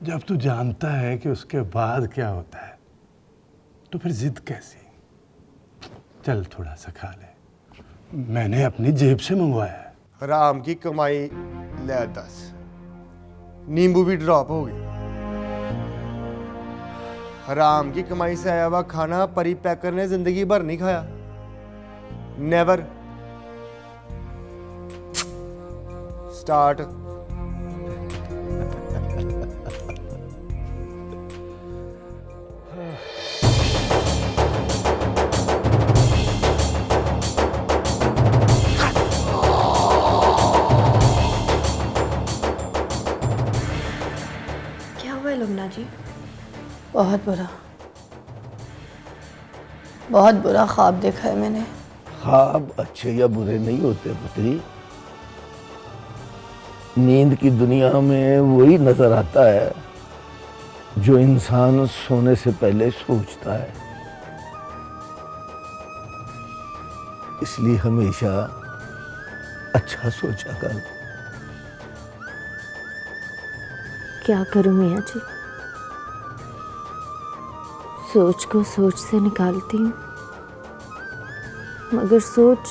जब तू जानता है कि उसके बाद क्या होता है तो फिर जिद कैसी? चल थोड़ा सा खा ले, मैंने अपनी जेब से मंगवाया है। हराम की कमाई ले 10। नींबू भी ड्रॉप हो गई। हराम की कमाई से आया हुआ खाना परी पैकर ने जिंदगी भर नहीं खाया। नेवर। स्टार्ट। क्या हुआ है लुमना जी? बहुत बुरा ख्वाब देखा है मैंने। ख्वाब अच्छे या बुरे नहीं होते पुत्री। नींद की दुनिया में वही नजर आता है जो इंसान सोने से पहले सोचता है। इसलिए हमेशा अच्छा सोचा कर। क्या करूं मियाँ जी, सोच को सोच से निकालती हूँ मगर सोच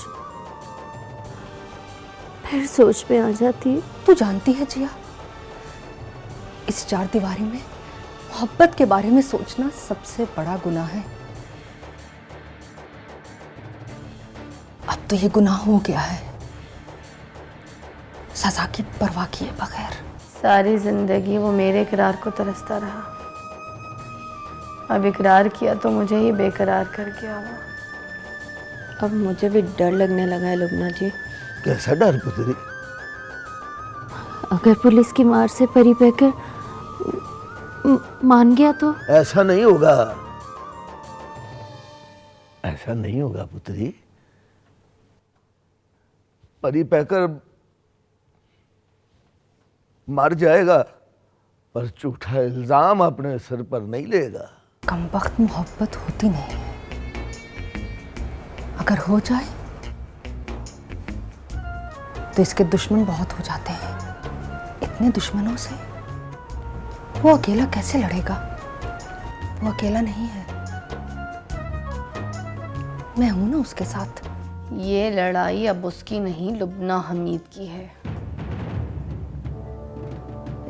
फिर सोच पे आ जाती है। तू जानती है जिया, इस चार दीवारी में मोहब्बत के बारे में सोचना सबसे बड़ा गुनाह है। अब तो ये गुनाह हो गया है, सजा की परवाह किए बगैर। सारी जिंदगी वो मेरे इकरार को तरसता रहा, अब इकरार किया तो मुझे ही बेकरार कर गया वो। अब मुझे भी डर लगने लगा है लुबना जी। कैसा डर पुत्री? अगर पुलिस की मार से परी पैकर मान गया तो? ऐसा नहीं होगा, ऐसा नहीं होगा पुत्री। परी पैकर मर जाएगा पर झूठा इल्जाम अपने सिर पर नहीं लेगा। कमबख्त मोहब्बत होती नहीं, अगर हो जाए तो इसके दुश्मन बहुत हो जाते हैं। इतने दुश्मनों से वो अकेला कैसे लड़ेगा? वो अकेला नहीं है, मैं हूं ना उसके साथ। ये लड़ाई अब उसकी नहीं लुबना हमीद की है।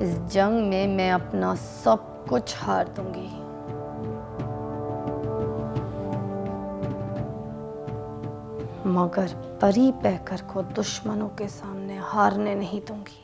इस जंग में मैं अपना सब कुछ हार दूंगी। मगर परी पैकर को दुश्मनों के सामने हारने नहीं दूंगी।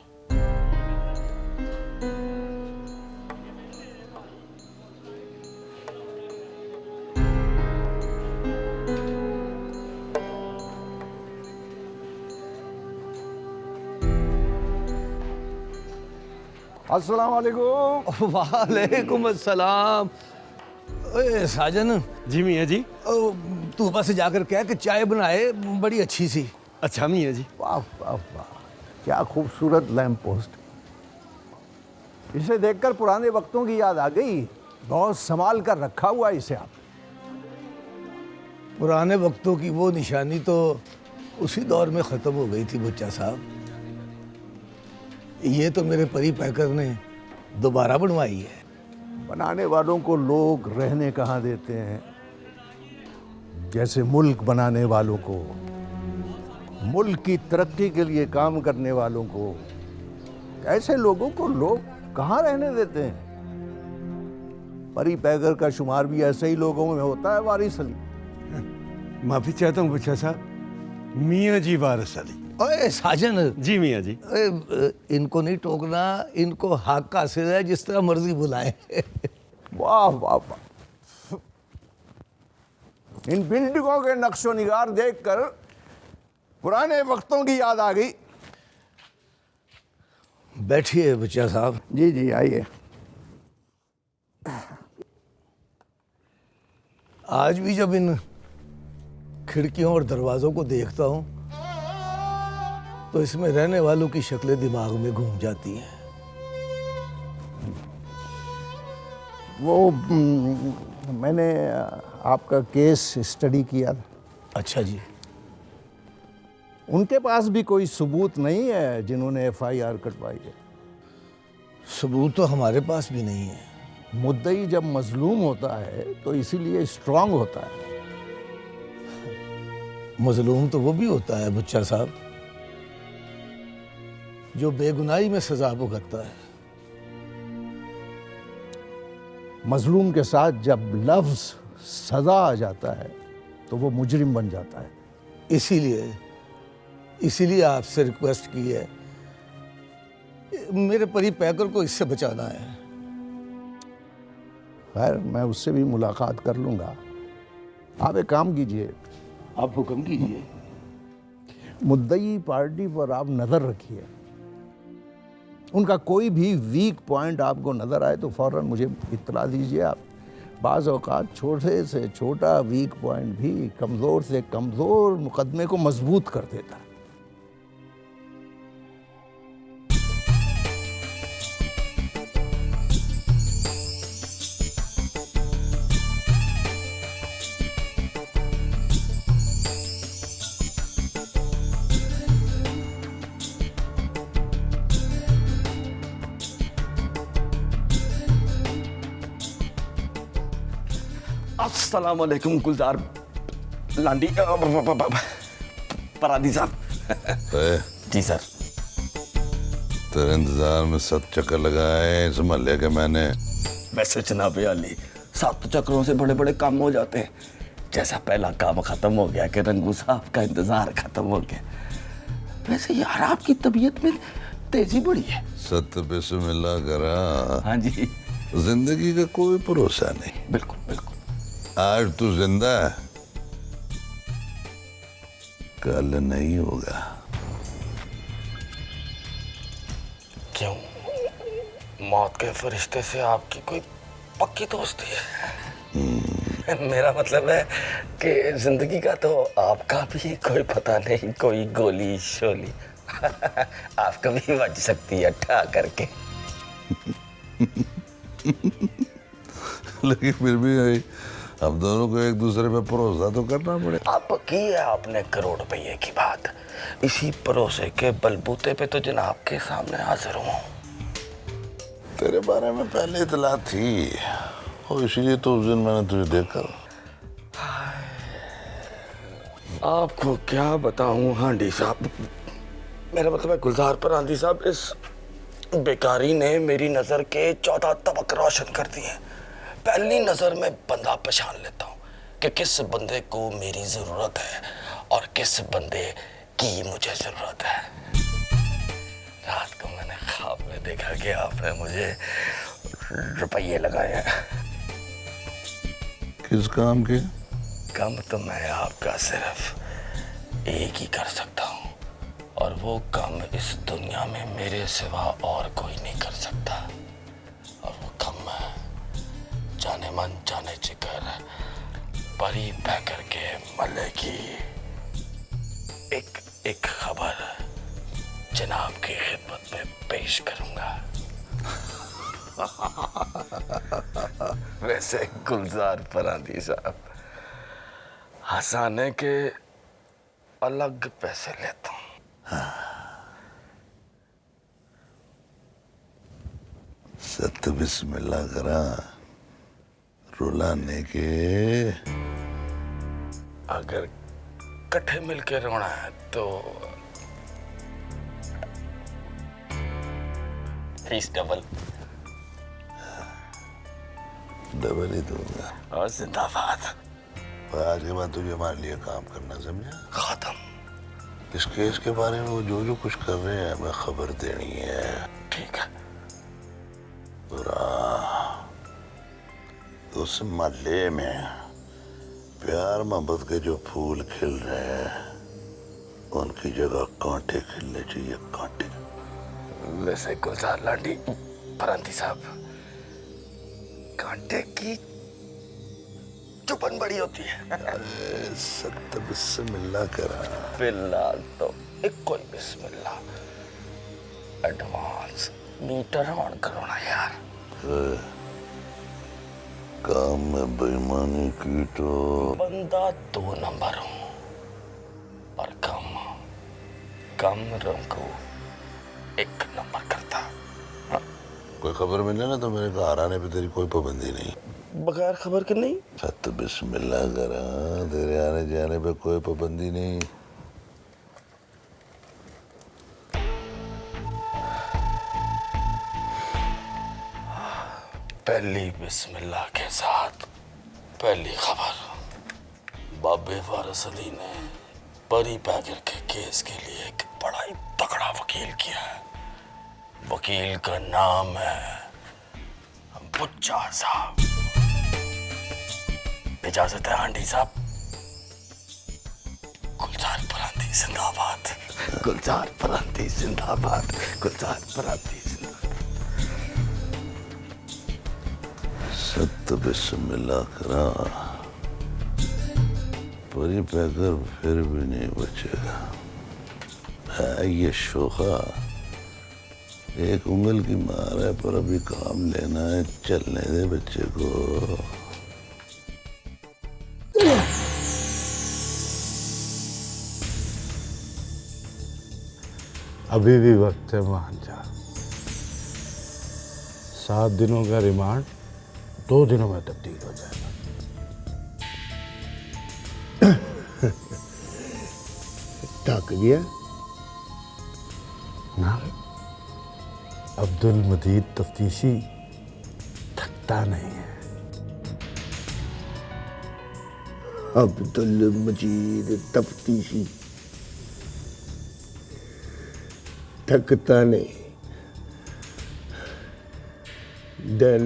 अस्सलाम वालेकुम। वालेकुम अस्सलाम। ओए साजन। जी मियाँ जी। तू बस जाकर कह कि चाय बनाए, बड़ी अच्छी सी। अच्छा मियाँ जी। वाह वाह वाह, क्या खूबसूरत लैंप पोस्ट। इसे देखकर पुराने वक्तों की याद आ गई। बहुत संभाल कर रखा हुआ इसे आप। पुराने वक्तों की वो निशानी तो उसी दौर में ख़त्म हो गई थी बुच्चा साहब। ये तो मेरे परी पैकर ने दोबारा बनवाई है। बनाने वालों को लोग रहने कहाँ देते हैं, जैसे मुल्क बनाने वालों को, मुल्क की तरक्की के लिए काम करने वालों को, ऐसे लोगों को लोग कहाँ रहने देते हैं। परी पैगर का शुमार भी ऐसे ही लोगों में होता है। वारिस अली। माफी चाहता हूँ बुच्चा साहब, मियाँ जी वारिस अली। ओए साजन। जी मियाँ जी। इनको नहीं टोकना, इनको हक हासिल है, जिस तरह मर्जी बुलाएं। वाह वाह वाह, इन बिल्डिंगों के नक्शो निगार देखकर पुराने वक्तों की याद आ गई। बैठिए बच्चा साहब। जी जी आइए। आज भी जब इन खिड़कियों और दरवाजों को देखता हूं तो इसमें रहने वालों की शक्लें दिमाग में घूम जाती हैं। वो मैंने आपका केस स्टडी किया। अच्छा जी। उनके पास भी कोई सबूत नहीं है जिन्होंने एफआईआर कटवाई है? सबूत तो हमारे पास भी नहीं है। मुद्दई जब मजलूम होता है तो इसीलिए स्ट्रांग होता है। मजलूम तो वो भी होता है बुच्चा साहब जो बेगुनाही में सजा भुगतता है। मजलूम के साथ जब लफ्ज सजा आ जाता है तो वो मुजरिम बन जाता है। इसीलिए आपसे रिक्वेस्ट की है, मेरे परी पैकर को इससे बचाना है। खैर, मैं उससे भी मुलाकात कर लूंगा। आप एक काम कीजिए, आप हुक्म कीजिए। मुद्दई पार्टी पर आप नजर रखिए। उनका कोई भी वीक पॉइंट आपको नजर आए तो फौरन मुझे इत्तला दीजिए। आप बाज़ औक़ात छोटे से छोटा वीक पॉइंट भी कमज़ोर से कमज़ोर मुकदमे को मजबूत कर देता है। अस्सलाम वालेकुम गुलजार लांडी परादी साहब। जी सर। तेरे इंतजार में 7 चक्कर लगाए इस मोहल्ले के मैंने। वैसे जनाब अली 7 चक्रों से बड़े बड़े काम हो जाते हैं। जैसा पहला काम खत्म हो गया कि रंगू साहब का इंतजार खत्म हो गया। वैसे यार आपकी तबीयत में तेजी बढ़ी है। सत्य बिस्मिल्लाह करा। हाँ जी। जिंदगी का कोई भरोसा नहीं। बिल्कुल बिल्कुल। आज तू जिंदा है, कल नहीं होगा। क्यों? मौत के फरिश्ते से आपकी कोई पक्की दोस्ती है? मेरा मतलब है कि जिंदगी का तो आपका भी कोई पता नहीं, कोई गोली शोली आप कभी बच सकती है ठा करके। लेकिन फिर भी हम दोनों को एक दूसरे पे भरोसा तो करना पड़े। अब की है आपने करोड़ रुपये की बात, इसी भरोसे के बलबूते पे तो जनाब के सामने हाजिर हूँ। तेरे बारे में पहले इतला थी और इसलिए तो उस दिन मैंने तुझे देखा। आपको क्या बताऊं हांडी साहब, मेरा मतलब है गुलजार परांदी साहब, इस बेकारी ने मेरी नजर के 14 तबक रोशन कर दिए। पहली नजर में बंदा पहचान लेता हूँ कि किस बंदे को मेरी जरूरत है और किस बंदे की मुझे जरूरत है। रात को मैंने ख्वाब में देखा कि आपने मुझे रुपये लगाए हैं। किस काम के? काम तो मैं आपका सिर्फ एक ही कर सकता हूँ और वो काम इस दुनिया में मेरे सिवा और कोई नहीं कर सकता। और वो काम है जाने मन जाने जिगर परी पैकर के मल्ले की एक खबर जनाब की खिदमत में पेश करूंगा। वैसे गुलजार परांदी साहब, हंसाने के अलग पैसे लेता हूँ। सत्य बिस्मिल्लाह करा, रुलाने के अगर इकट्ठे मिलके रोना है तो फीस डबल ही दूंगा। और जिंदाबाद। आज के बाद तुझे हमारे लिए काम करना, समझा? खत्म। इस केस के बारे में वो जो कुछ कर रहे हैं हमें खबर देनी है। ठीक है। उस मोहल्ले में प्यार मोहब्बत के जो फूल खिल रहे हैं उनकी जगह कांटे खिलने चाहिए, कांटे। वैसे गुलजार लांडी परांदी साहब, कांटे की चुपन बड़ी होती है। सत्य बिस्मिल्लाह करा। फिलहाल तो एक कोई बिस्मिल्लाह, एडवांस मीटर ऑन करो ना यार। काम में बेईमानी की तो बंदा 2 नंबर हूँ और कम रंग को 1 नंबर करता। कोई खबर मिले ना तो मेरे घर आने पे तेरी कोई पाबंदी नहीं। बगैर खबर के नहीं? सत बिस्मिल्लाह करा, तेरे आने जाने पे कोई पाबंदी नहीं। पहली बिस्मिल्लाह के साथ पहली खबर। बाबे वारिस अली ने परी पैकर के केस के लिए एक बड़ा ही तगड़ा वकील किया है। वकील का नाम है बुच्चा साहब। इजाजत है आंटी साहब? गुलजार परांती जिंदाबाद, गुलजार परांती जिंदाबाद, गुलजार परांती जिंदाबाद। सत बिस्मिल्लाह करा, परी पैकर फिर भी नहीं बचेगा। है ये शोखा, एक उंगल की मार है पर अभी काम लेना है। चलने दे बच्चे को। अभी भी वक्त है, मान जा। 7 दिनों का रिमांड 2 दिनों में तब्दील हो जाएगा। थक गया ना, अब्दुल मजीद तफ्तीशी थकता नहीं है। अब्दुल मजीद तफ्तीशी थकता नहीं। डन।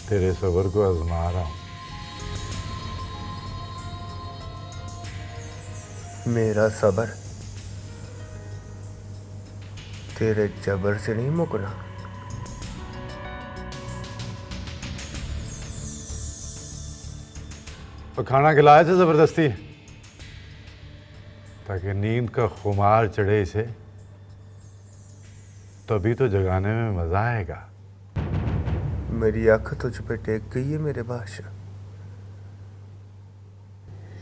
तेरे सब्र को आजमा रहा हूं। मेरा सब्र तेरे जबर से नहीं मुकना। तो खाना खिलाए थे जबरदस्ती ताकि नींद का खुमार चढ़े इसे, तभी तो जगाने में मजा आएगा। मेरी आंख तुझ पे टेक गई है मेरे बादशाह।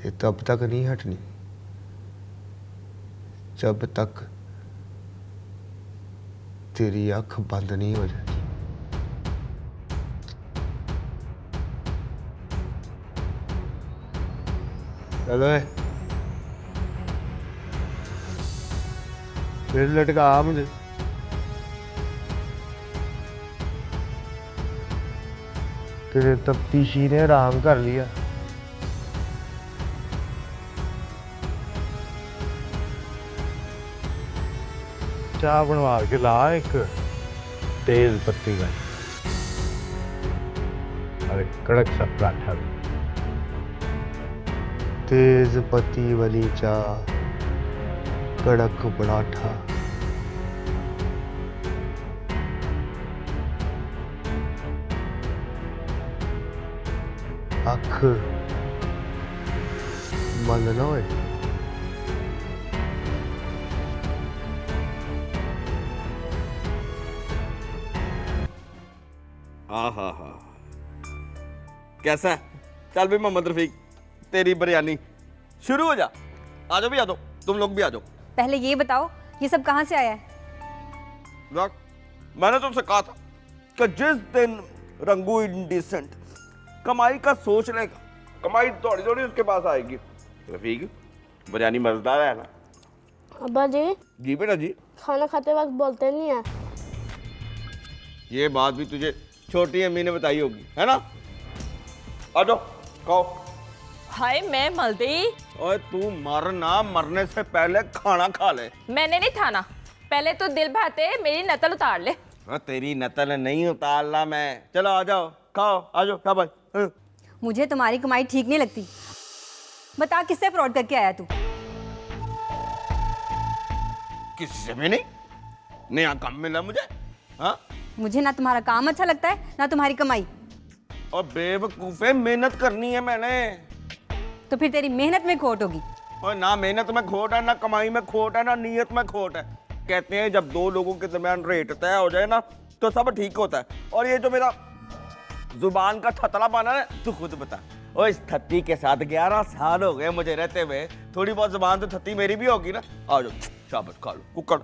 ये तब तक नहीं हटनी जब तक तेरी आंख बंद नहीं हो जाती। चलो फिर लटका मुझे। तेरे तफ्तीशी ने आराम कर लिया। चाय बनवा के ला एक तेज पत्ती का और एक कड़क सा पराठा भी। तेज पत्ती वाली चाय, कड़क पराठा। अख बंद ना होए। हाँ, कैसा है? चल भी मोहम्मद रफीक, तेरी बिरयानी शुरू हो जा। आ जाओ भी, आ जाओ, तुम लोग भी आ जाओ। पहले ये बताओ ये सब कहाँ से आया है? देख, मैंने तुमसे कहा था कि जिस दिन रंगू इंडिसेंट कमाई का सोच लेगा, कमाई दौड़ी दौड़ी उसके पास आएगी। रफीक, बिरयानी मजेदार है ना? अब्बा जी। जी बेटा जी। खाना खाते वक्त बोलते नहीं है। ये बात भी तुझे छोटी अम्मी ने बताई होगी, है ना? आ जाओ, खाओ। हाय मैं मलदी। ओए तू मरना, मरने से पहले खाना खा ले। मैंने नहीं खाना, पहले तो दिल भाते मेरी नकल उतार ले। तेरी नकल नहीं उतारला मैं। चलो आ जाओ, खाओ, आ जाओ। क्या भाई? मुझे तुम्हारी कमाई ठीक नहीं लगती। बता किससे फ्रॉड करके आया तू? किसी से भी नहीं, नया काम मिला मुझे। हाँ, मुझे ना तुम्हारा काम अच्छा लगता है ना तुम्हारी कमाई। और बेवकूफे, मेहनत करनी है मैंने। तो फिर तेरी मेहनत में खोट होगी। और ना मेहनत में खोट है, ना कमाई में खोट है, ना नीयत में खोट है। कहते हैं जब 2 लोगों के दरमियान रेट तय हो जाए ना तो सब ठीक होता है। और ये जो मेरा जुबान का थतला पाना है, तू खुद बता ओ इस थत्ती के साथ 11 साल हो गए मुझे रहते हुए, थोड़ी बहुत जुबान तो थत्ती मेरी भी होगी ना। आ जाओ शाबाश, खा लो कुकड़,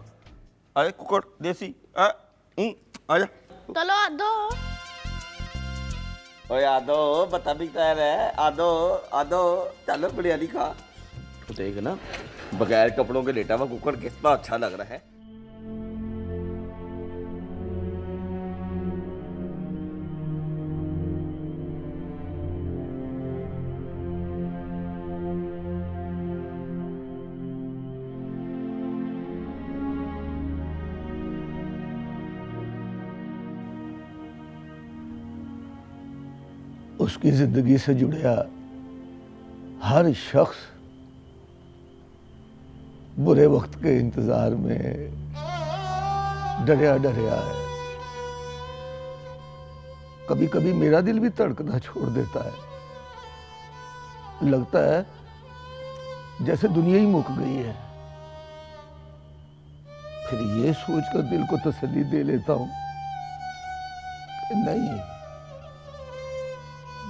अरे कुकड़ देसी आ जा। चलो आदो। ओए आदो बता भी कह रहा है, आदो आदो चलो बिरयानी खा। तो देख ना बगैर कपड़ों के लेटा हुआ कुकर कितना अच्छा लग रहा है। उसकी जिंदगी से जुड़ा हर शख्स बुरे वक्त के इंतजार में डरिया डरिया है। कभी कभी मेरा दिल भी धड़कना छोड़ देता है, लगता है जैसे दुनिया ही मुक गई है। फिर ये सोचकर दिल को तसल्ली दे लेता हूं कि नहीं,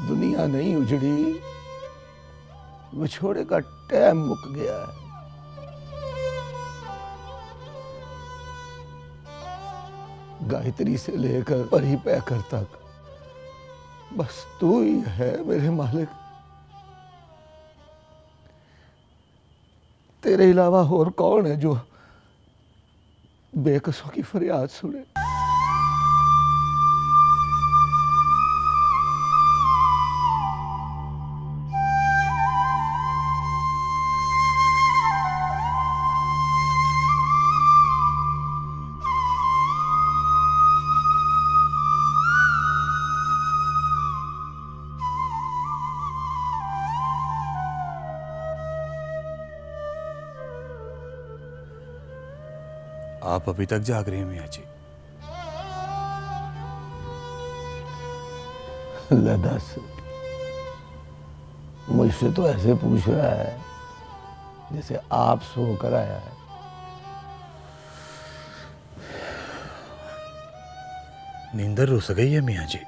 दुनिया नहीं उजड़ी, विछोड़े का टाइम मुक गया है। गायत्री से लेकर परी पैकर तक बस तू ही है मेरे मालिक। तेरे अलावा और कौन है जो बेकसों की फरियाद सुने। आप अभी तक जाग रहे हैं मियाँ जी? ले दस, मुझसे तो ऐसे पूछ रहा है जैसे आप सो कर आया है। नींदर रुस गई है मियाँ जी।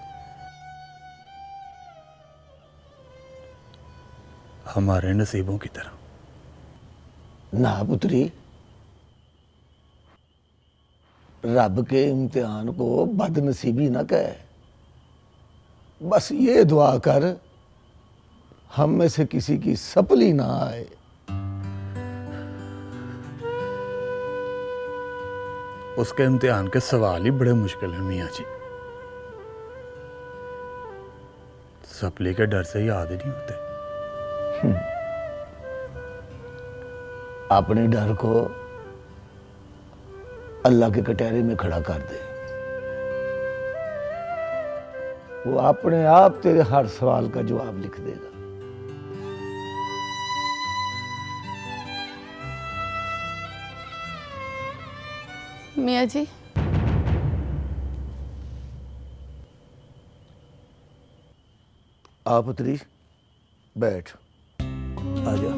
हमारे नसीबों की तरह। ना पुत्री, रब के इम्तिहान को बदनसीबी ना कहे। बस ये दुआ कर हम में से किसी की सपली ना आए। उसके इम्तिहान के सवाल ही बड़े मुश्किल हैं मियाँ जी। सपली के डर से ही याद ही नहीं होते। अपने डर को अल्लाह के कटहरे में खड़ा कर दे, वो अपने आप तेरे हर सवाल का जवाब लिख देगा। मियाँ जी, आ पुत्री बैठ, आजा।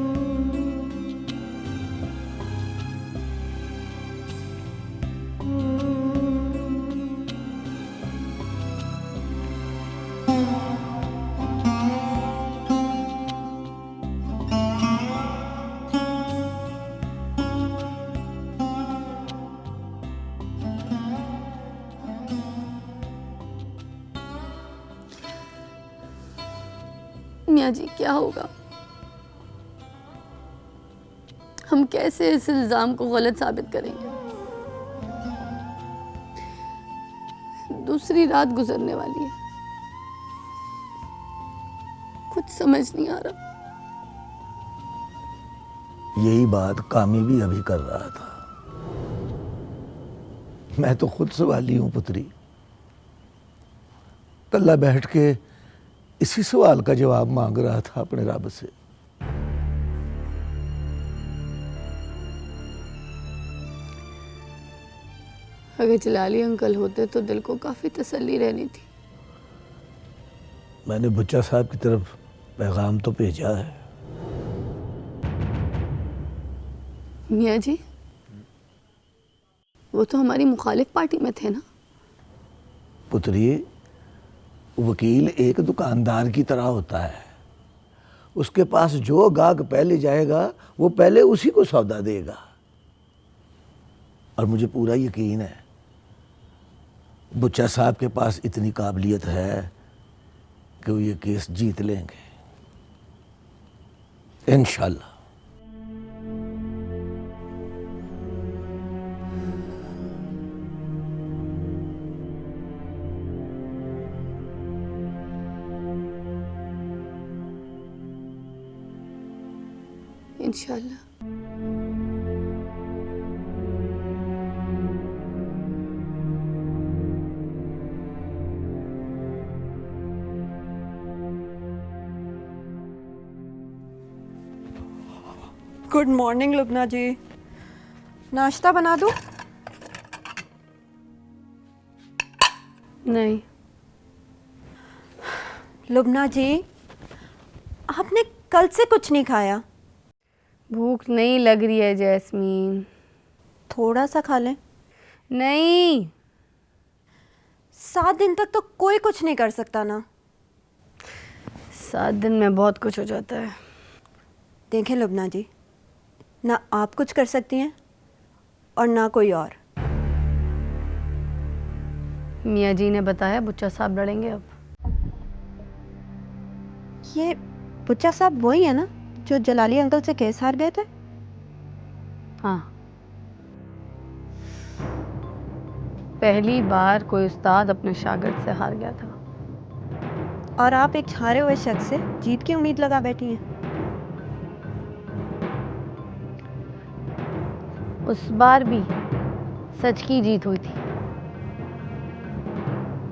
मियाँ जी क्या होगा? हम कैसे इस इल्जाम को गलत साबित करेंगे? दूसरी रात गुजरने वाली है, कुछ समझ नहीं आ रहा। यही बात कामी भी अभी कर रहा था। मैं तो खुद सवाली हूं पुत्री। कल्ला बैठ के इसी सवाल का जवाब मांग रहा था अपने रब से। अगर जलाली अंकल होते तो दिल को काफी तसल्ली रहनी थी। मैंने बुच्चा साहब की तरफ पैगाम तो भेजा है। मियाँ जी, वो तो हमारी मुखालिफ पार्टी में थे ना। पुत्री, वकील एक दुकानदार की तरह होता है। उसके पास जो गाहक पहले जाएगा वो पहले उसी को सौदा देगा। और मुझे पूरा यकीन है बुच्चा साहब के पास इतनी काबिलियत है कि वो ये केस जीत लेंगे इंशाल्लाह। इंशाल्लाह। गुड मॉर्निंग लुबना जी, नाश्ता बना दूं? नहीं। लुबना जी, आपने कल से कुछ नहीं खाया। भूख नहीं लग रही है जैस्मीन। थोड़ा सा खा लें। नहीं। 7 दिन तक तो कोई कुछ नहीं कर सकता ना। 7 दिन में बहुत कुछ हो जाता है। देखें लुबना जी, ना आप कुछ कर सकती हैं और ना कोई और। मियाँ जी ने बताया बुच्चा साहब लड़ेंगे अब। ये बुच्चा साहब वही है ना जो जलाली अंकल से केस हार गए थे? हाँ, पहली बार कोई उस्ताद अपने शागिर्द से हार गया था। और आप एक हारे हुए शख्स से जीत की उम्मीद लगा बैठी हैं। उस बार भी सच की जीत हुई थी।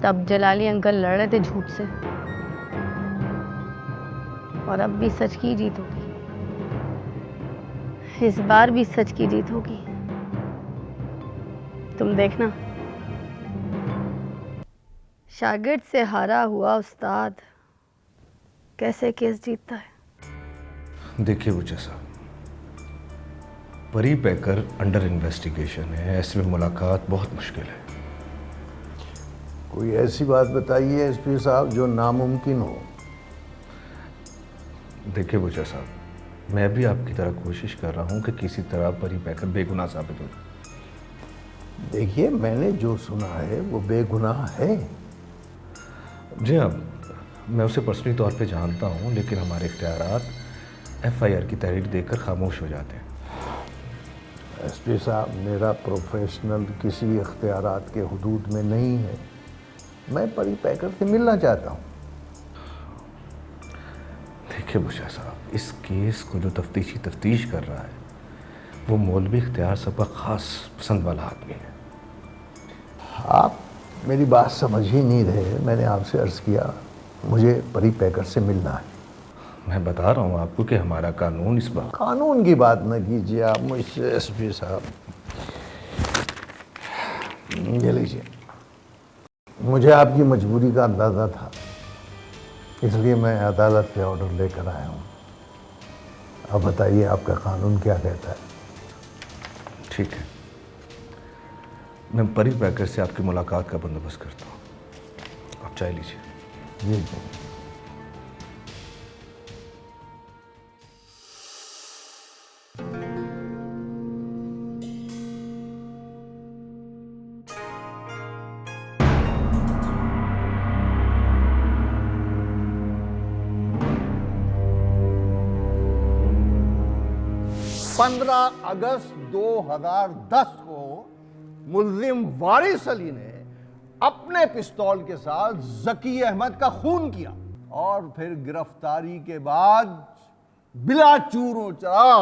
तब जलाली अंकल लड़ रहे थे झूठ से, और अब भी सच की जीत होगी। इस बार भी सच की जीत होगी, तुम देखना। शागिर्द से हारा हुआ उस्ताद कैसे केस जीतता है। देखिए बुच्चा साहब, परी पैकर अंडर इन्वेस्टिगेशन है, ऐसे में मुलाकात बहुत मुश्किल है। कोई ऐसी बात बताइए एसपी साहब जो नामुमकिन हो। देखिए बुच्चा साहब, मैं भी आपकी तरह कोशिश कर रहा हूँ कि किसी तरह परी पैकर बेगुनाह साबित हो जाए। देखिए, मैंने जो सुना है वो बेगुनाह है। जी हाँ, मैं उसे पर्सनली तौर पे जानता हूँ, लेकिन हमारे इख्तियारात FIR की तहरीर देखकर खामोश हो जाते हैं। एसपी साहब, मेरा प्रोफेशनल किसी इख्तियारात के हुदूद में नहीं है। मैं परी पैकर से मिलना चाहता हूँ। देखिए बुच्चा साहब, इस केस को जो तफ्तीश कर रहा है वो मौलवी इख्तियार साहब का ख़ास पसंद वाला आदमी है। आप मेरी बात समझ ही नहीं रहे। मैंने आपसे अर्ज़ किया मुझे परी पैकर से मिलना है। मैं बता रहा हूँ आपको कि हमारा कानून इस बात। कानून की बात न कीजिए आप मुझसे एसपी साहब। ये लीजिए, मुझे आपकी मजबूरी का अंदाज़ा था, इसलिए मैं अदालत से ऑर्डर लेकर आया हूँ। अब बताइए आपका कानून क्या कहता है। ठीक है, मैं परी पैकर से आपकी मुलाकात का बंदोबस्त करता हूँ। आप चाय लीजिए। जी जी। अगस्त 2010 को मुल्जिम वारिस अली ने अपने पिस्तौल के साथ जकी अहमद का खून किया और फिर गिरफ्तारी के बाद बिला चूरो चरा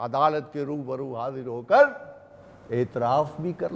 अदालत के रूबरू हाजिर होकर एतराफ भी कर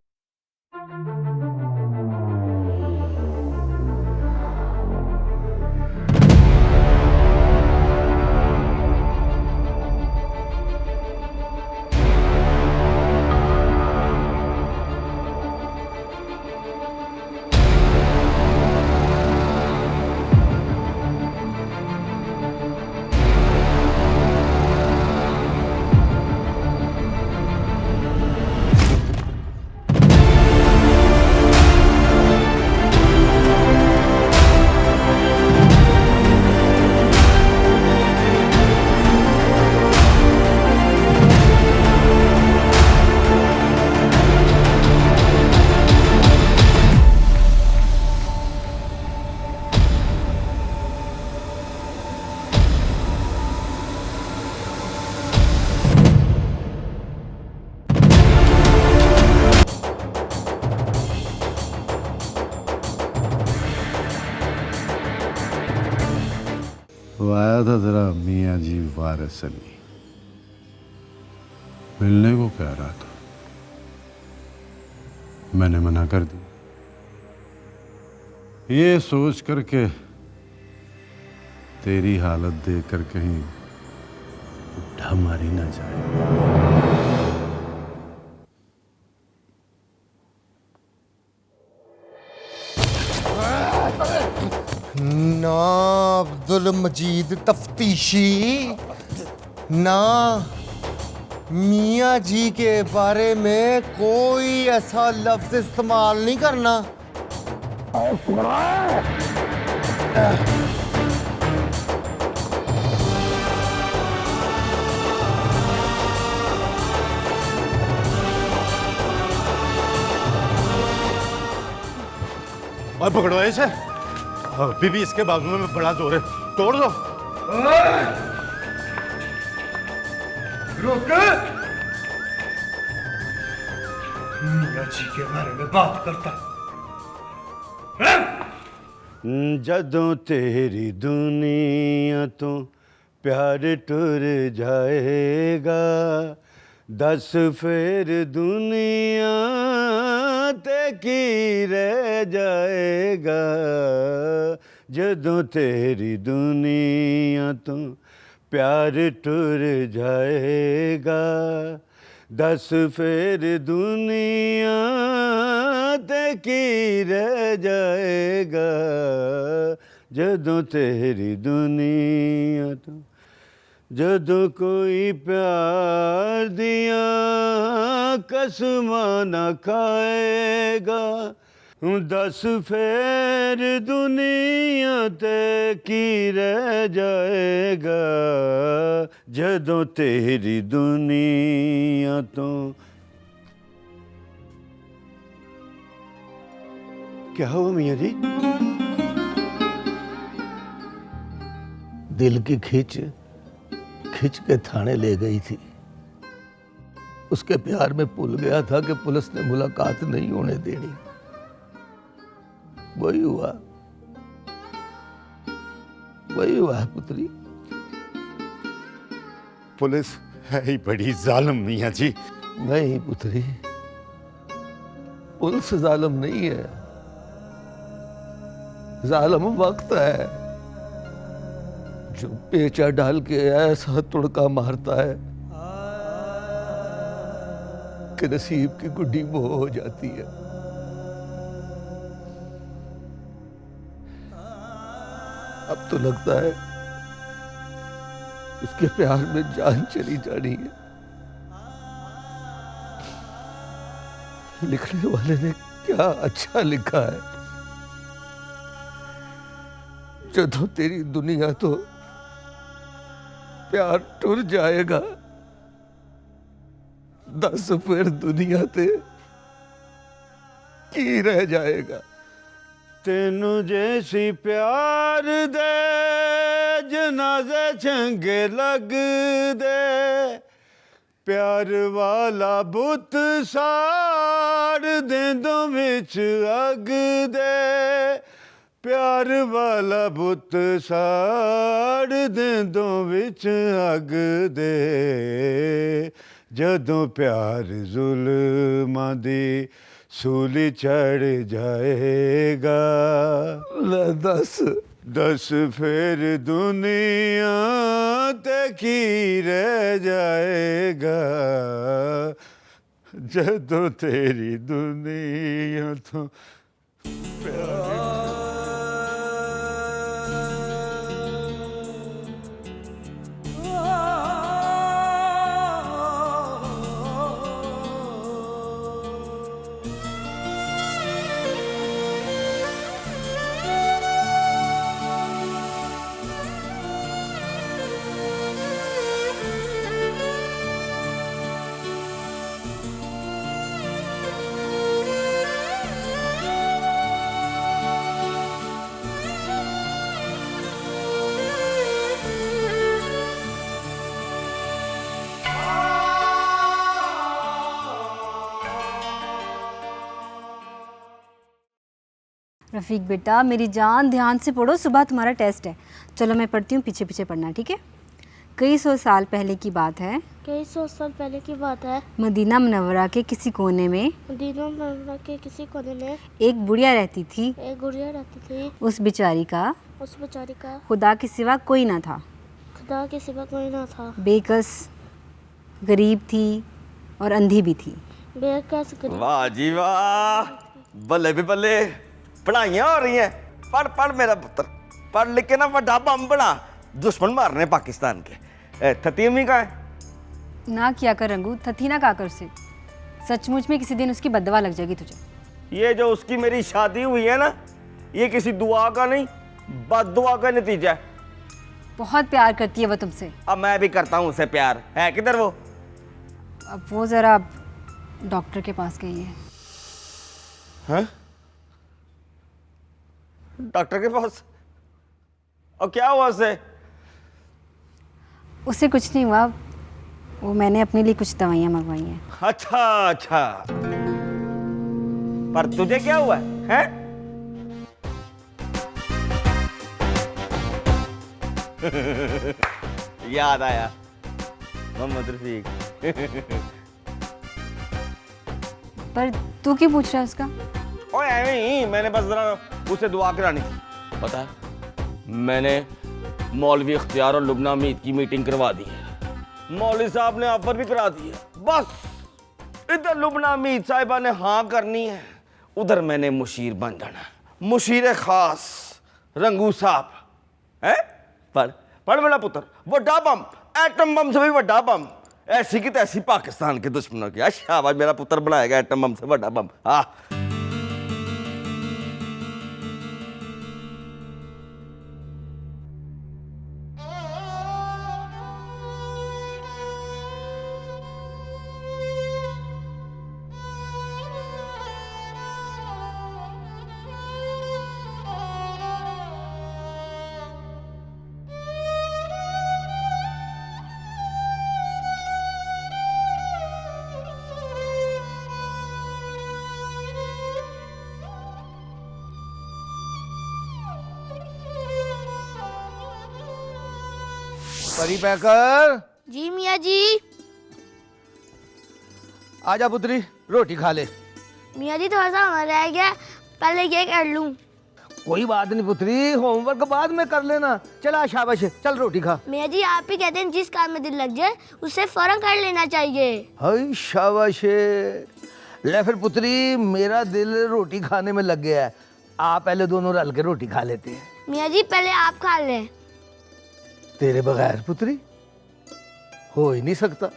वो आया था तेरा मियाँ जी वारिस अली, मिलने को कह रहा था, मैंने मना कर दिया, ये सोच करके तेरी हालत देखकर कहीं उठा मारी ना जाए। ना अब्दुल मजीद तफ्तीशी, ना मियाँ जी के बारे में कोई ऐसा लफ्ज इस्तेमाल नहीं करना। और पकड़ो इसे, बीबी इसके बाजू में बड़ा जोर है, तोड़ दो। रुक, मियाँ जी के बारे में बात करता है? जदों तेरी दुनिया तो प्यार टुर जाएगा, दस फिर दुनिया ते की रह जाएगा। जदों तेरी दुनिया तो प्यार टुर जाएगा, दस फिर दुनिया ते की रह जाएगा। जदों तेरी दुनिया तो, जदों कोई प्यार दिया कसमा न खाएगा, दस फेर दुनिया ते की रह जाएगा। जदों तेरी दुनिया तो। क्या हुआ मियाँ जी? दिल की खिंच खिंच के थाने ले गई थी। उसके प्यार में भूल गया था कि पुलिस ने मुलाकात नहीं होने देनी। वही हुआ है पुत्री। पुलिस है ही बड़ी जालिम मियाँ जी। नहीं पुत्री, पुलिस जालिम नहीं है, जालिम वक्त है जो पेचा डाल के ऐसा तुड़का मारता है कि नसीब की गुड्डी वो हो जाती है। अब तो लगता है उसके प्यार में जान चली जानी है। लिखने वाले ने क्या अच्छा लिखा है। जदों तेरी दुनिया तो प्यार टुर जाएगा, दस फिर दुनिया ते की रह जाएगा। तेनू जैसी प्यार दे जनाजे चंगे लग दे, प्यार वाला बुत साड़ देंदो विच अग दे, प्यार वाला बुत साड़ देंदो विच अग दे। जदों प्यार जुल्मां दी सूली चढ़ जाएगा, दस फिर दुनिया ते की रह जाएगा। जदों तेरी दुनिया तो प्यार। रफ़ीक बेटा मेरी जान, ध्यान से पढ़ो, सुबह तुम्हारा टेस्ट है। चलो मैं पढ़ती हूँ, पीछे पीछे पढ़ना, ठीक है। कई सौ साल पहले की बात है, कई सौ साल पहले की बात है, मदीना मुनव्वरा के किसी कोने में, मदीना मुनव्वरा के किसी कोने में एक बुढ़िया रहती थी। एक गुड़िया रहती थी। उस बेचारी का खुदा के सिवा कोई ना था। खुदा के सिवा कोई ना था। बेकस, गरीब थी और अंधी भी थी। बेकस, वाह जी वाह, बल्ले भी बल्ले, पढ़ाइयाँ हो रही हैं। पढ़ पढ़ मेरा पुत्र, पढ़ लिख के ना बड़ा बम बना, दुश्मन मारने पाकिस्तान के। थती अम्मी का है ना किया कर रंगू, थती ना का कर से, सचमुच में किसी दिन उसकी बददुआ लग जाएगी तुझे। ये जो उसकी मेरी शादी हुई है ना, ये किसी दुआ का नहीं, बददुआ का नतीजा है। बहुत प्यार करती है वो तुमसे। अब मैं भी करता हूँ उससे प्यार। है किधर वो? अब वो जरा डॉक्टर के पास गई है। हाँ? डॉक्टर के पास? और क्या हुआ उसे? उसे कुछ नहीं हुआ, वो मैंने अपने लिए कुछ दवाइयाँ मंगवाई हैं। अच्छा अच्छा, पर तुझे क्या हुआ है? याद आया मोहम्मद रफीक। पर तू क्यों पूछ रहा है उसका? ओए ऐਵੇਂ ही, मैंने बस जरा उसे दुआ करानी थी। पता है, मैंने मौलवी इख्तियार और लुबना मीत की मीटिंग करवा दी है। मौलवी साहब ने ऑफर भी करा दी है। बस इधर लुबना मीत साहिबा ने हाँ करनी है, उधर मैंने मुशीर बन जाना। मुशीर खास रंगू साहब है। पढ़ पढ़ मेरा पुत्र, बड़ा बम, एटम बम से भी बड़ा बम, ऐसी की तैसी पाकिस्तान के दुश्मनों की। शाबाश, मेरा पुत्र बनाएगा एटम बम से बड़ा बम। परी पैकर, जी मियाँ जी। आजा पुत्री, रोटी खा ले। मियाँ जी थोड़ा सा होना रह गया, पहले ये कर लूँ। कोई बात नहीं पुत्री, होमवर्क बाद में कर लेना। चला शाबाश, चल रोटी खा। मियाँ जी आप ही कहते हैं जिस काम में दिल लग जाए उससे फौरन कर लेना चाहिए। हाय शाबाश। ले फिर पुत्री, मेरा दिल रोटी खाने में लग गया है। आप पहले दोनों रल के रोटी खा लेते हैं। मियाँ जी पहले आप खा लें। तेरे बगैर पुत्री हो ही नहीं सकता।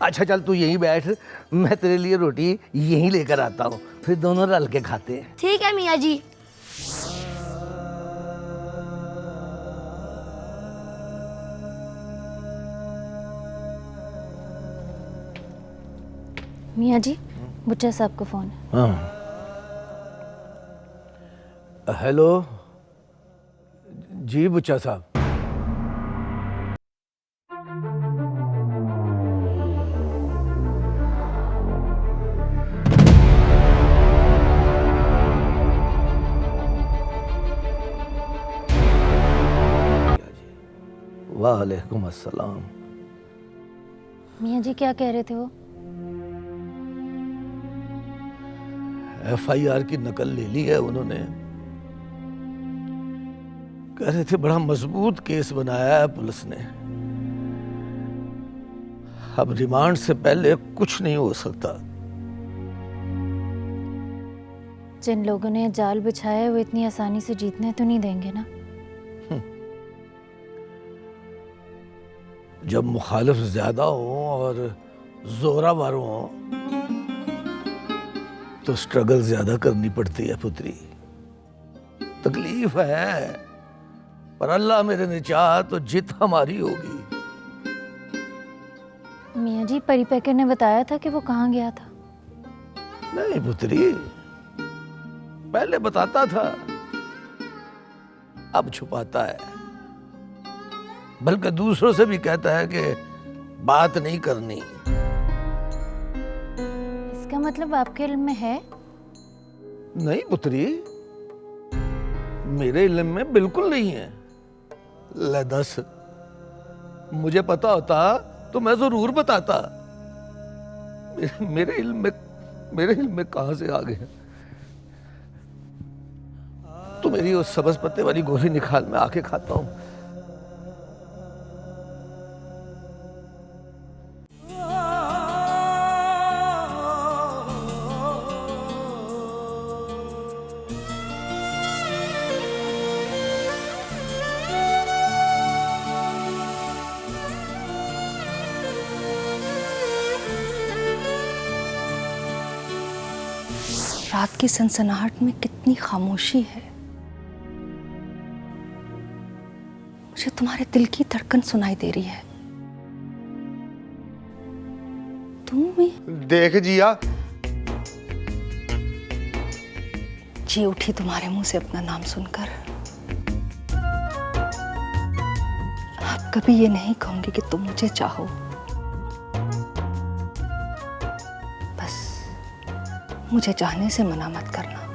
अच्छा चल तू यहीं बैठ, मैं तेरे लिए रोटी यहीं लेकर आता हूँ, फिर दोनों रल के खाते हैं। ठीक है मियाँ जी। मियाँ जी, बुच्चा साहब को फोन है। हाँ हेलो जी बुच्चा साहब। वालेकुम अस्सलाम। मियाँ जी क्या कह रहे थे वो? FIR की नकल ले ली है उन्होंने। कह रहे थे बड़ा मजबूत केस बनाया है पुलिस ने, अब रिमांड से पहले कुछ नहीं हो सकता। जिन लोगों ने जाल बिछाया है वो इतनी आसानी से जीतने तो नहीं देंगे ना? जब मुखालिफ ज्यादा हो और जोरावर हो तो स्ट्रगल ज्यादा करनी पड़ती है पुत्री। तकलीफ है, पर अल्लाह मेरे ने चाहा तो जीत हमारी होगी। मियाँ जी परी पैकर ने बताया था कि वो कहाँ गया था? नहीं पुत्री, पहले बताता था, अब छुपाता है। बल्कि दूसरों से भी कहता है कि बात नहीं करनी। इसका मतलब आपके इल्म में है? नहीं पुत्री, मेरे इल्म में बिल्कुल नहीं है। ले दस, मुझे पता होता तो मैं जरूर बताता। मेरे इल्म में कहां से आ गए? तो मेरी उस सब्ज पत्ते वाली गोली निकाल, मैं आके खाता हूं। रात की सनसनाहट में कितनी खामोशी है। मुझे तुम्हारे दिल की धड़कन सुनाई दे रही है। तुम भी देख जिया, जी उठी तुम्हारे मुंह से अपना नाम सुनकर। अब कभी ये नहीं कहूंगी कि तुम मुझे चाहो। बस मुझे चाहने से मना मत करना।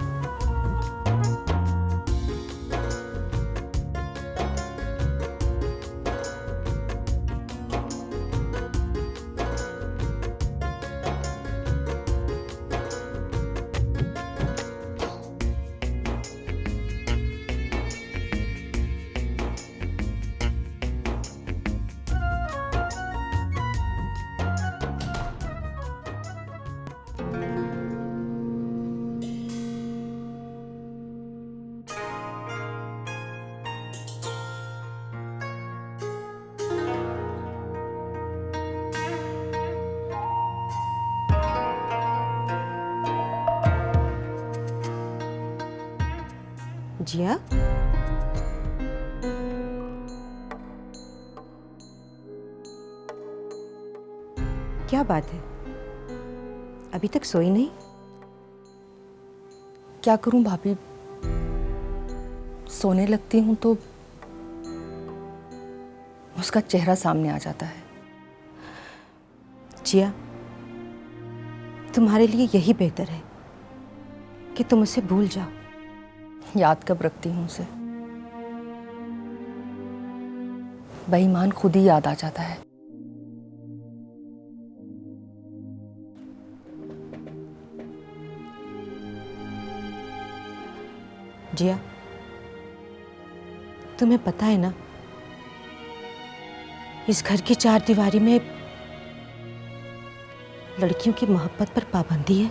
जिया, क्या बात है? अभी तक सोई नहीं? क्या करूं भाभी, सोने लगती हूं तो उसका चेहरा सामने आ जाता है। जिया, तुम्हारे लिए यही बेहतर है कि तुम उसे भूल जाओ। याद कब रखती हूँ उसे? बेईमान खुद ही याद आ जाता है। जिया, तुम्हें पता है ना, इस घर की चार दीवारी में लड़कियों की मोहब्बत पर पाबंदी है।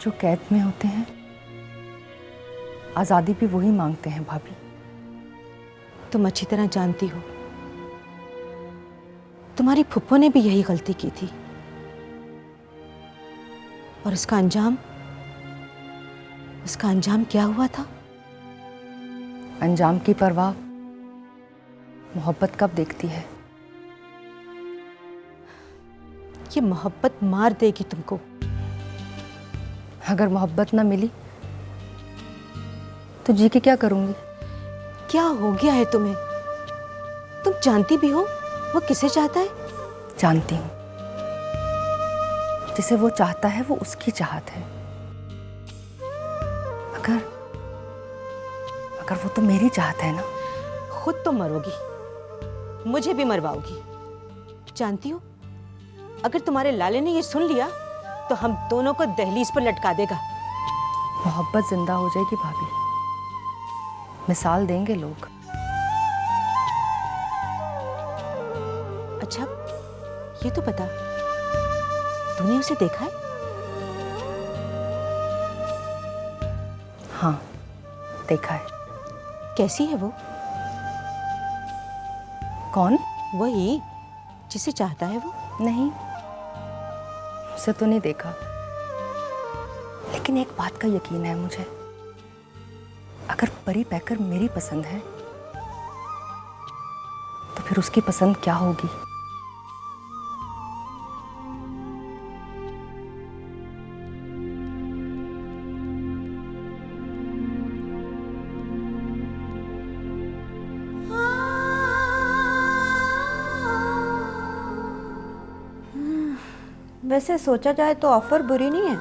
जो कैद में होते हैं आजादी भी वही मांगते हैं भाभी। तुम अच्छी तरह जानती हो, तुम्हारी फुप्पो ने भी यही गलती की थी और उसका अंजाम क्या हुआ था? अंजाम की परवाह मोहब्बत कब देखती है? ये मोहब्बत मार देगी तुमको। अगर मोहब्बत ना मिली तो जी के क्या करूंगी? क्या हो गया है तुम्हें? तुम जानती भी हो वो किसे चाहता है? जानती हूं, जिसे वो चाहता है वो उसकी चाहत है। अगर वो तो मेरी चाहत है ना। खुद तो मरोगी, मुझे भी मरवाओगी। जानती हो, अगर तुम्हारे लाले ने ये सुन लिया तो हम दोनों को दहलीज पर लटका देगा। मोहब्बत जिंदा हो जाएगी भाभी, मिसाल देंगे लोग। अच्छा, ये तो बता, तूने उसे देखा है? हाँ, देखा है। कैसी है वो? कौन? वही जिसे चाहता है वो। नहीं, उसे तो नहीं देखा, लेकिन एक बात का यकीन है मुझे, अगर परी पैकर मेरी पसंद है तो फिर उसकी पसंद क्या होगी? वैसे सोचा जाए तो ऑफर बुरी नहीं है।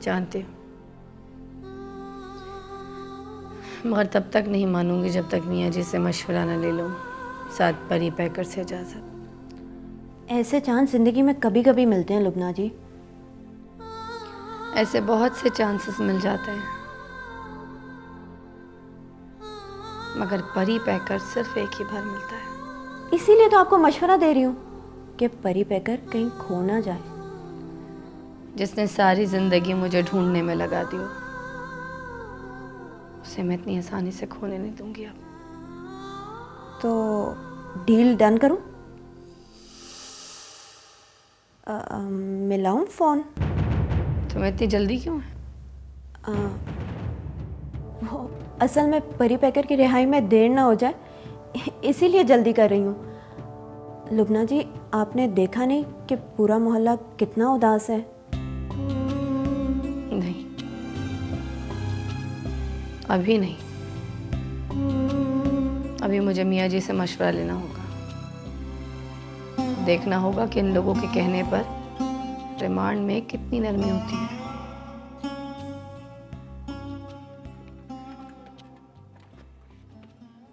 जानती हूँ, मगर तब तक नहीं मानूंगी जब तक मियाँ जी से मशवरा न ले लूँ, साथ परी पैकर से इजाज़त। ऐसे चांस ज़िंदगी में कभी कभी मिलते हैं लुबना जी। ऐसे बहुत से चांसेस मिल जाते हैं, मगर परी पैकर सिर्फ एक ही बार मिलता है। इसीलिए तो आपको मशवरा दे रही हूँ कि परी पैकर कहीं खो ना जाए। जिसने सारी जिंदगी मुझे ढूंढने में लगा दी हो, उसे मैं इतनी आसानी से खोने नहीं दूंगी। अब तो डील डन करूँ? मिलाऊं फोन? तुम्हें इतनी जल्दी क्यों है? वो असल में परी पैकर की रिहाई में देर ना हो जाए, इसीलिए जल्दी कर रही हूँ। लुबना जी, आपने देखा नहीं कि पूरा मोहल्ला कितना उदास है? नहीं, अभी नहीं। अभी मुझे मियाँ जी से मशवरा लेना होगा। देखना होगा कि इन लोगों के कहने पर रिमांड में कितनी नरमी होती है।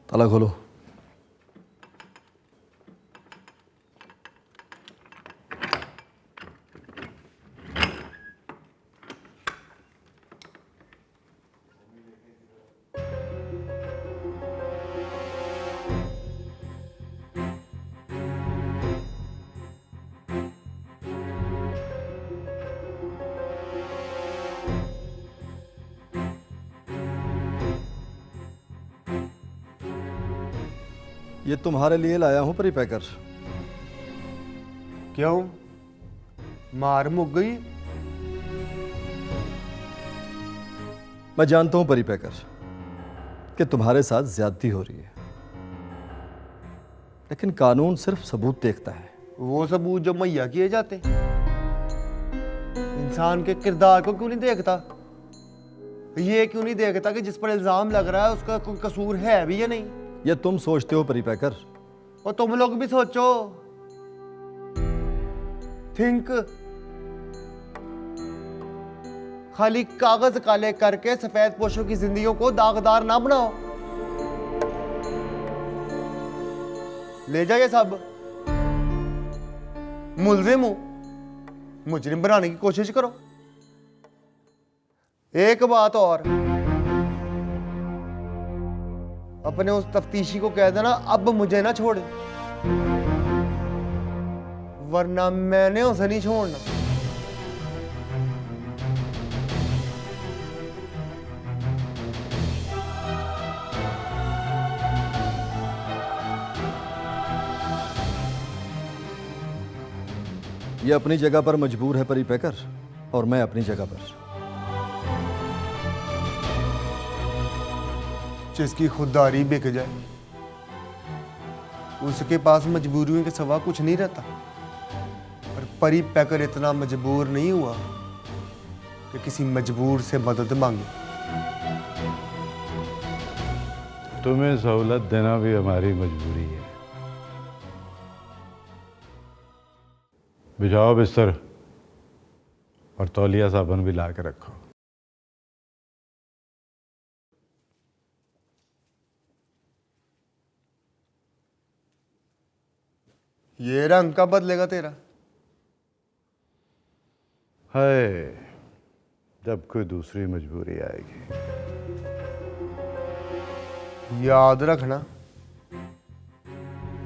ताला खोलो। ये तुम्हारे लिए लाया हूं परी पैकर। क्यों, मार मुक गई? मैं जानता हूं परी पैकर कि तुम्हारे साथ ज्यादती हो रही है, लेकिन कानून सिर्फ सबूत देखता है। वो सबूत जो मुहैया किए जाते, इंसान के किरदार को क्यों नहीं देखता? ये क्यों नहीं देखता कि जिस पर इल्जाम लग रहा है उसका कोई कसूर है भी या नहीं? ये तुम सोचते हो परी पैकर, और तुम लोग भी सोचो। थिंक। खाली कागज काले करके सफेद पोशों की जिंदगियों को दागदार ना बनाओ। ले जाइए सब मुलजिम हो, मुजरिम बनाने की कोशिश करो। एक बात और, अपने उस तफ्तीशी को कह देना अब मुझे ना छोड़े, वरना मैंने उसे नहीं छोड़ना। ये अपनी जगह पर मजबूर है परी पैकर, और मैं अपनी जगह पर। जिसकी खुददारी बिक जाए उसके पास मजबूरियों के सिवा कुछ नहीं रहता। और परी पैकर इतना मजबूर नहीं हुआ कि किसी मजबूर से मदद मांगे। तुम्हें सहूलत देना भी हमारी मजबूरी है। बिछाओ बिस्तर और तौलिया साबुन भी ला के रखो। ये रंग का बदलेगा तेरा? है, जब कोई दूसरी मजबूरी आएगी। याद रखना,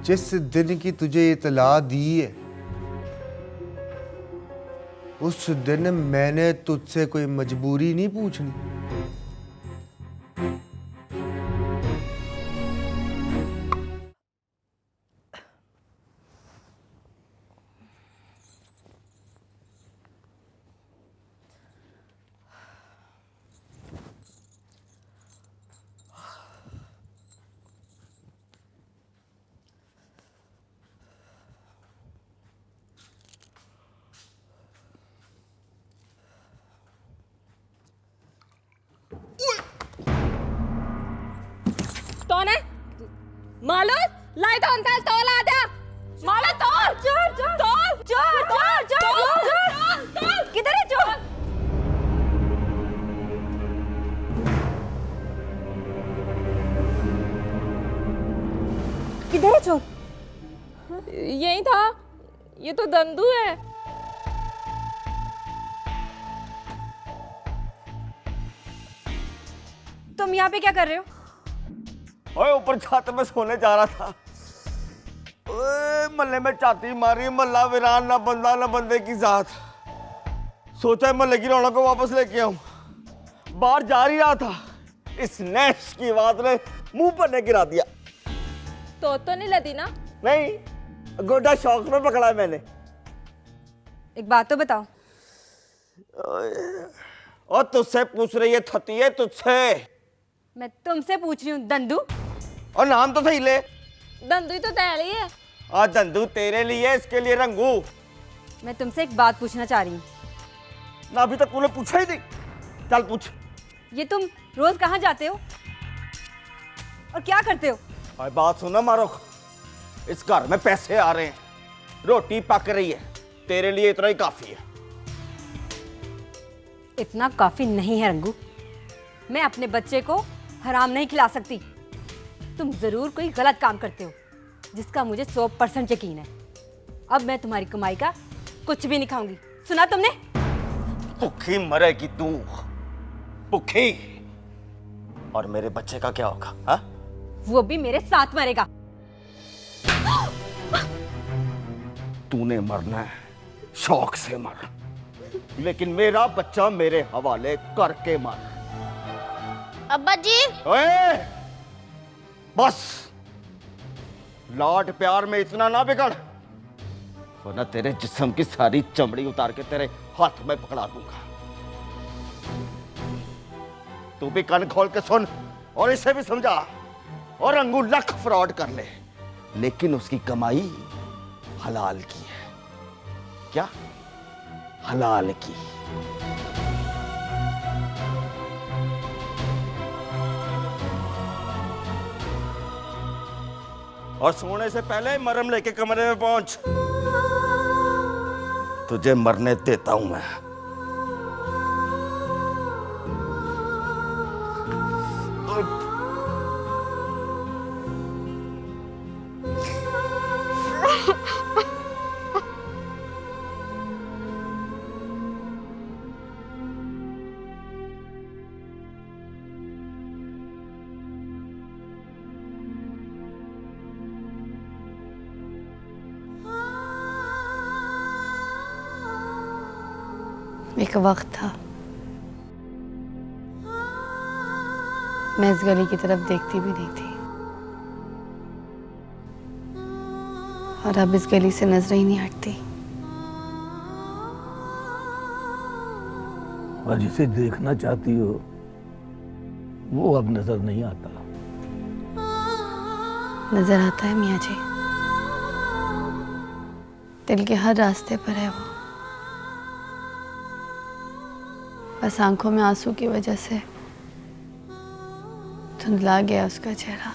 जिस दिन की तुझे इतला दी है उस दिन मैंने तुझसे कोई मजबूरी नहीं पूछनी। कौन है? मालो लाई तो अंतर तोल आ जा। मालो तोल चोर चोर तोल चोर चोर चोर चोर किधर है चोर? किधर है चोर? यही था, ये तो दंदू है। तुम यहाँ पे क्या कर रहे हो? ओए ऊपर छत में सोने जा रहा था। ओए मल्ले में चाती मारी, मल्ला वीरान, ना बंदा ना बंदे की जात। सोचा मल्ले की रौनक को वापस लेके आऊं। बाहर जा ही रहा था, इस नैश की बात ने मुंह पर ने गिरा दिया। तो नहीं लदी ना? नहीं, गोडा शौक में पकड़ा है मैंने। एक बात तो बताओ। और तुझसे पूछ रही है थतिये, तुझसे। मैं तुमसे पूछ रही हूँ दंदू। और नाम तो सही ले। दंदू ही तो तेरे लिए है। और दंदू तेरे लिए, इसके लिए रंगू। मैं तुमसे एक बात पूछना चाह रही हूँ। ना अभी तक तूने पूछा ही नहीं। चल पूछ। ये तुम रोज कहाँ जाते हो और क्या करते हो? भाई बात सुना मारो, इस घर में पैसे आ रहे हैं, रोटी पक रही है, तेरे लिए इतना ही काफी है। इतना काफी नहीं है रंगू। मैं अपने बच्चे को हराम नहीं खिला सकती। तुम जरूर कोई गलत काम करते हो जिसका मुझे 100% यकीन है। अब मैं तुम्हारी कमाई का कुछ भी नहीं खाऊंगी। सुना तुमने? भूखी मरेगी तू, भूखी। और मेरे बच्चे का क्या होगा? हा? वो भी मेरे साथ मरेगा। तूने मरना है, शौक से मर, लेकिन मेरा बच्चा मेरे हवाले करके मर। अब्बा जी। ओए, बस लाड प्यार में इतना ना बिगड़, वरना तेरे जिस्म की सारी चमड़ी उतार के तेरे हाथ में पकड़ा दूंगा। तू भी कान खोल के सुन और इसे भी समझा। और रंगू लख फ्रॉड कर ले, लेकिन उसकी कमाई हलाल की है। क्या? हलाल की। और सोने से पहले मरहम लेके कमरे में पहुंच, तुझे मरने देता हूं मैं। एक वक्त था, मैं इस गली की तरफ देखती भी नहीं थी, और अब इस गली से नजर ही नहीं हटती। और जिसे देखना चाहती हो वो अब नजर नहीं आता। नजर आता है मियाँ जी, दिल के हर रास्ते पर है वो। बस आंखों में आंसू की वजह से धुंधला गया उसका चेहरा।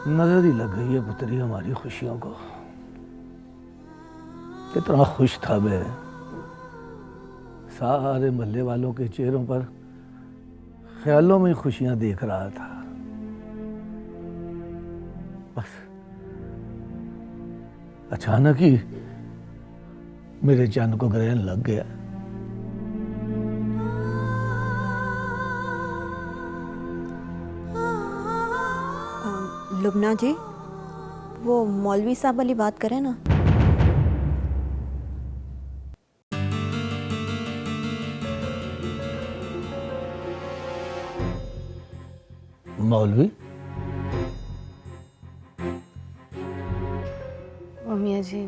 नजर ही लग गई है पुत्री हमारी खुशियों को। कितना खुश था मैं, सारे मोहल्ले वालों के चेहरों पर ख्यालों में खुशियां देख रहा था। बस अचानक ही मेरे चांद को ग्रहण लग गया। लुबना जी, वो मौलवी साहब वाली बात करें ना। मौलवी? वो मियाँ जी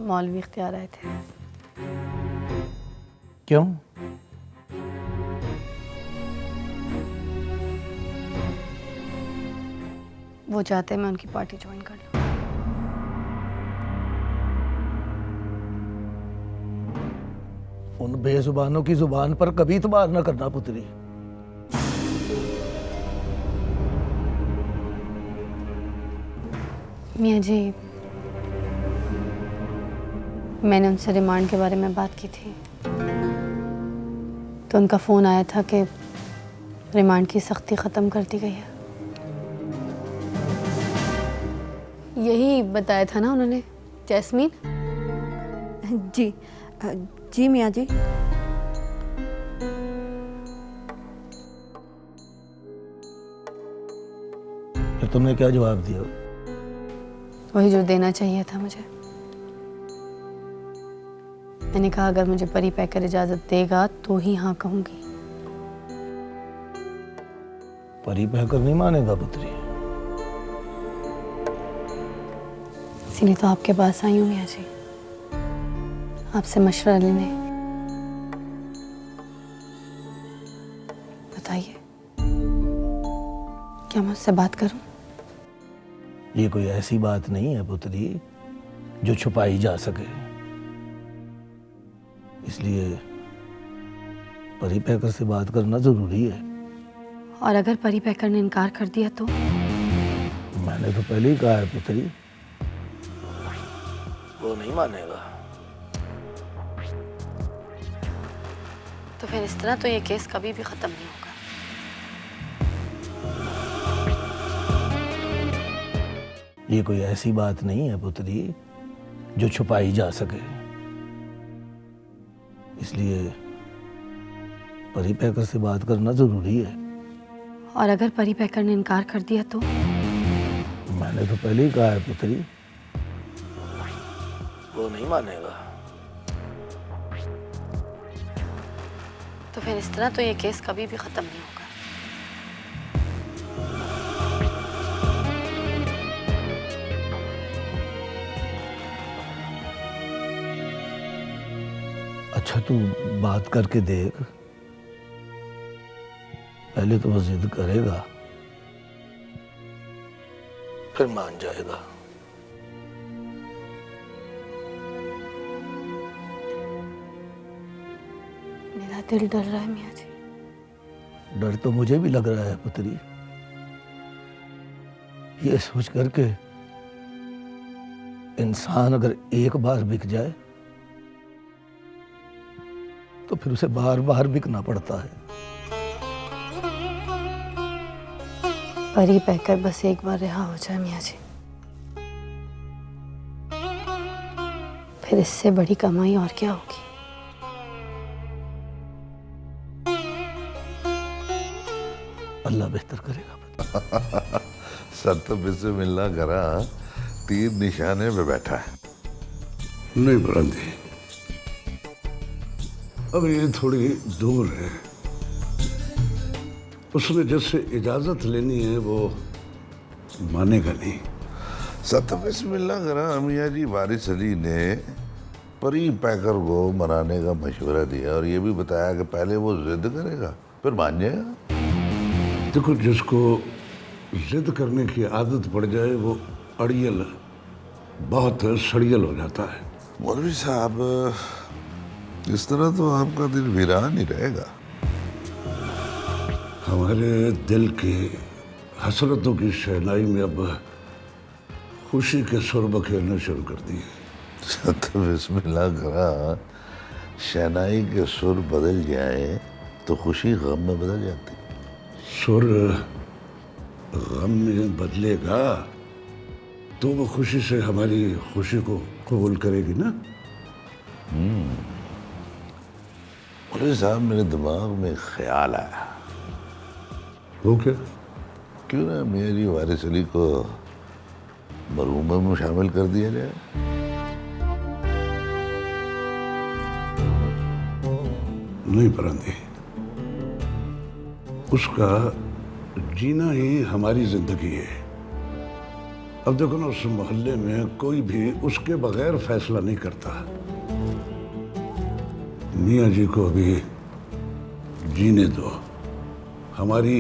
मौलवी इख्तियार आए थे। क्यों? वो चाहते हैं मैं उनकी पार्टी ज्वाइन कर लूं। उन बेजुबानों की जुबान पर कभी इतबार न करना पुत्री। मियाँ जी, मैंने उनसे रिमांड के बारे में बात की थी, तो उनका फ़ोन आया था कि रिमांड की सख्ती ख़त्म कर दी गई है। यही बताया था ना उन्होंने, जैस्मीन? जी जी मियाँ जी। फिर तुमने क्या जवाब दिया? वही जो देना चाहिए था मुझे। मैंने कहा अगर मुझे परी पैकर इजाजत देगा तो ही हाँ कहूंगी। परी पैकर नहीं मानेगा पुत्री। इसीलिए तो आपके पास आई हूँ मियाँ जी, आपसे मशवरा लेने। बताइए, क्या मैं उससे बात करूं? ये कोई ऐसी बात नहीं है पुत्री जो छुपाई जा सके, इसलिए परी पैकर से बात करना जरूरी है। और अगर परी पैकर ने इनकार कर दिया तो? मैंने तो पहले ही कहा है पुत्री, वो नहीं मानेगा। तो फिर इस तरह तो ये केस कभी भी खत्म नहीं होगा। ये कोई ऐसी बात नहीं है पुत्री जो छुपाई जा सके, इसलिए परी पैकर से बात करना जरूरी है। और अगर परी पैकर ने इनकार कर दिया तो? मैंने तो पहले ही कहा है पुत्री, वो नहीं मानेगा। तो फिर इस तरह तो ये केस कभी भी खत्म नहीं होगा। अच्छा तू बात करके देख, पहले तो वो जिद करेगा, फिर मान जाएगा। मेरा दिल डर रहा है मियाँ जी। डर तो मुझे भी लग रहा है पुत्री, ये सोच करके इंसान अगर एक बार बिक जाए तो फिर उसे बार बार बिकना पड़ता है। परी पैकर बस एक बार रिहा हो जाए मियाँ जी, फिर इससे बड़ी कमाई और क्या होगी। अल्लाह बेहतर करेगा। सर तो बिस्से मिलना करा, तीर निशाने पे बैठा है। नहीं बुलंदी, अब ये थोड़ी दूर है, उसने जिससे इजाजत लेनी है वो मानेगा नहीं। सत बिस्मिल्लाह करा मियाँ जी, वारिस अली ने परी पैकर को मनाने का मशवरा दिया और ये भी बताया कि पहले वो जिद करेगा फिर मान जाएगा। देखो, जिसको जिद करने की आदत पड़ जाए वो अड़ियल बहुत सड़ियल हो जाता है। मौलवी साहब, इस तरह तो आपका दिल वीरान ही रहेगा। हमारे दिल की हसरतों की शहनाई में अब खुशी के सुर बखेरना शुरू कर दिए। तो बिस्मिल्लाह करा, शहनाई के सुर बदल जाए तो खुशी गम में बदल जाती। सुर गम में बदलेगा तो वो खुशी से हमारी खुशी को कबूल करेगी ना। मौलवी साहब, मेरे दिमाग में ख्याल आया। वो क्या? क्यों ना मियाँ जी वारिस अली को मरहूमा में शामिल कर दिया जाए। नहीं परंदे, उसका जीना ही हमारी जिंदगी है। अब देखो ना, उस मोहल्ले में कोई भी उसके बगैर फैसला नहीं करता। मियाँ जी को अभी जीने दो, हमारी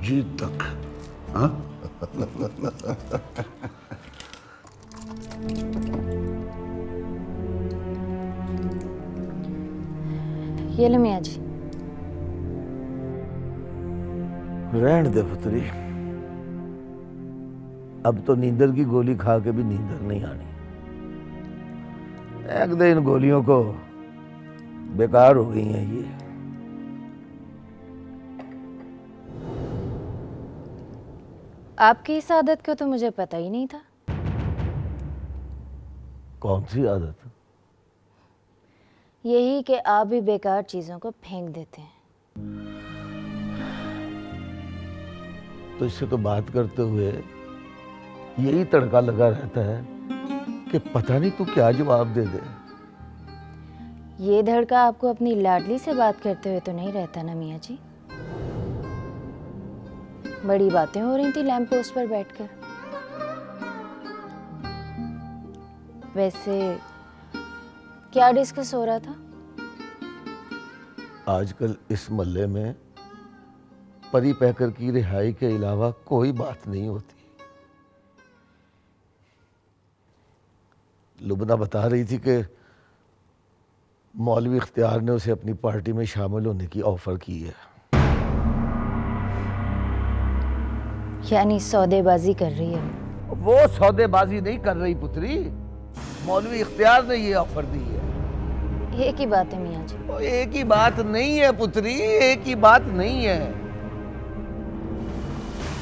जीत तक। हाँ? ये लो मियाँ जी। रहने दे पुत्री, अब तो नींदर की गोली खा के भी नींदर नहीं आनी। एक दिन इन गोलियों को बेकार हो गई हैं ये। आपकी इस आदत का तो मुझे पता ही नहीं था। कौन सी आदत? यही कि आप भी बेकार चीज़ों को फेंक देते हैं। तो इससे तो बात करते हुए यही तड़का लगा रहता है कि पता नहीं तू क्या जवाब दे दे। ये धड़का आपको अपनी लाडली से बात करते हुए तो नहीं रहता ना मियाँ जी? बड़ी बातें हो रही थी लैंप पोस्ट पर बैठकर। वैसे क्या डिस्कस हो रहा था? आजकल इस मोहल्ले में परी पैकर की रिहाई के अलावा कोई बात नहीं होती। लुबना बता रही थी कि मौलवी इख्तियार ने उसे अपनी पार्टी में शामिल होने की ऑफर की है। यानी सौदेबाजी कर रही है? वो सौदेबाजी नहीं कर रही पुत्री, मौलवी इख्तियार ने ये ऑफर दी है। एक ही बात है मियाँ जी। एक ही बात नहीं है पुत्री, एक ही बात नहीं है।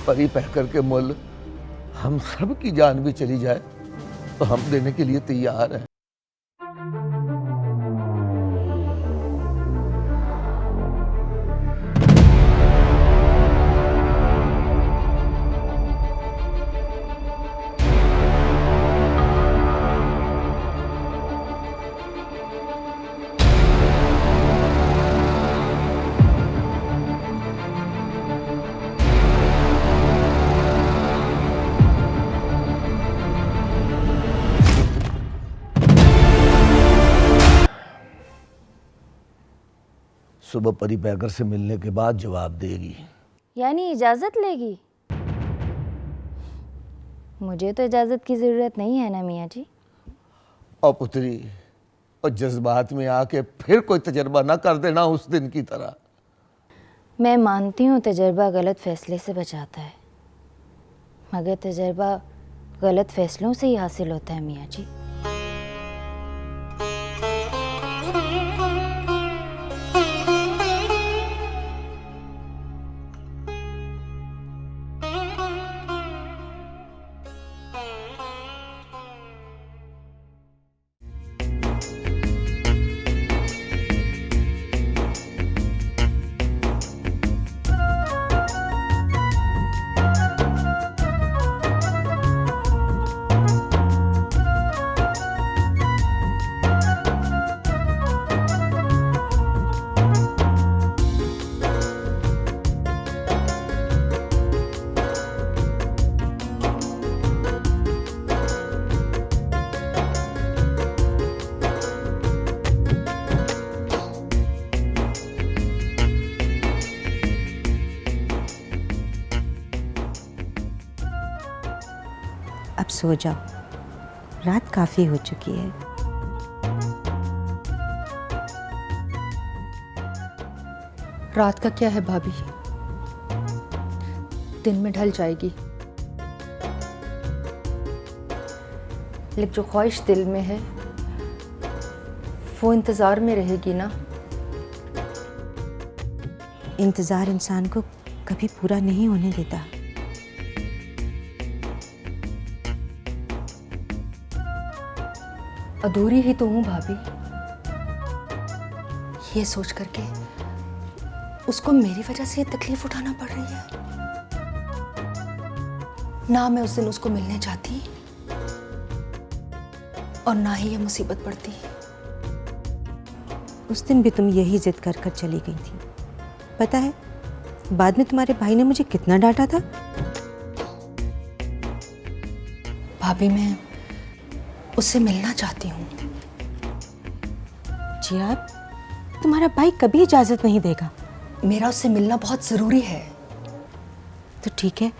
परी पैकर के मुल हम सब की जान भी चली जाए तो हम देने के लिए तैयार हैं। सुबह परी पैकर से मिलने के बाद जवाब देगी। यानी इजाजत लेगी? मुझे तो इजाजत की जरूरत नहीं है ना मियाँ जी। और पुत्री, और जज्बात में आके फिर कोई तजर्बा ना कर देना उस दिन की तरह। मैं मानती हूँ तजर्बा गलत फैसले से बचाता है, मगर तजर्बा गलत फैसलों से ही हासिल होता है मियाँ जी। अब सो जाओ, रात काफ़ी हो चुकी है। रात का क्या है भाभी, दिन में ढल जाएगी। लेकिन जो ख्वाहिश दिल में है वो इंतज़ार में रहेगी ना। इंतज़ार इंसान को कभी पूरा नहीं होने देता। अधूरी ही तो हूँ भाभी। ये सोच करके उसको मेरी वजह से ये तकलीफ उठाना पड़ रही है। ना मैं उस दिन उसको मिलने जाती और ना ही ये मुसीबत पड़ती। उस दिन भी तुम यही जिद कर कर चली गई थी। पता है बाद में तुम्हारे भाई ने मुझे कितना डांटा था। भाभी मैं उससे मिलना चाहती हूँ। जी आप, तुम्हारा भाई कभी इजाजत नहीं देगा। मेरा उससे मिलना बहुत जरूरी है। तो ठीक है,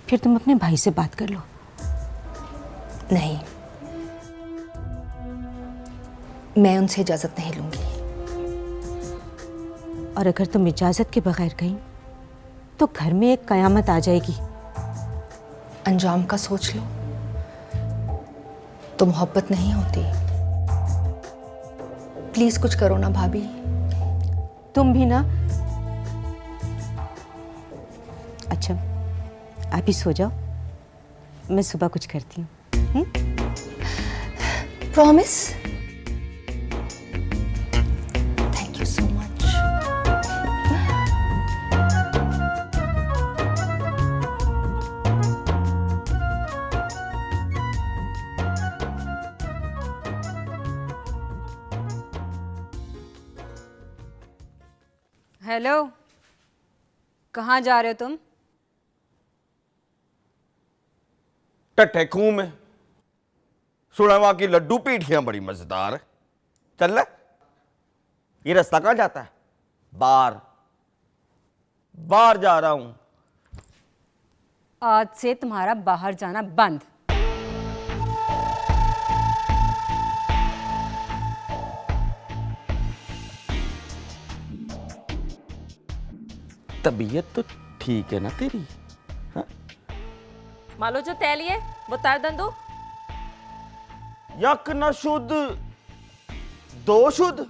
फिर तुम अपने भाई से बात कर लो। नहीं, मैं उनसे इजाजत नहीं लूंगी। और अगर तुम इजाजत के बगैर गई तो घर में एक कयामत आ जाएगी। अंजाम का सोच लो तो मोहब्बत नहीं होती। प्लीज कुछ करो ना भाभी। तुम भी ना। अच्छा आप ही सो जाओ, मैं सुबह कुछ करती हूँ। Promise? Thank you so much. Hello, कहाँ जा रहे हो तुम? टट्टे खूह में। सुना वहां की लड्डू पीठियां बड़ी मजेदार है। चल ले। ये रास्ता कहाँ जाता है? बाहर। बाहर जा रहा हूं। आज से तुम्हारा बाहर जाना बंद। तबीयत तो ठीक है ना तेरी? हाँ? मालो जो तैल लिए वो तार दंदू। यक न शुद्ध दो शुद्ध।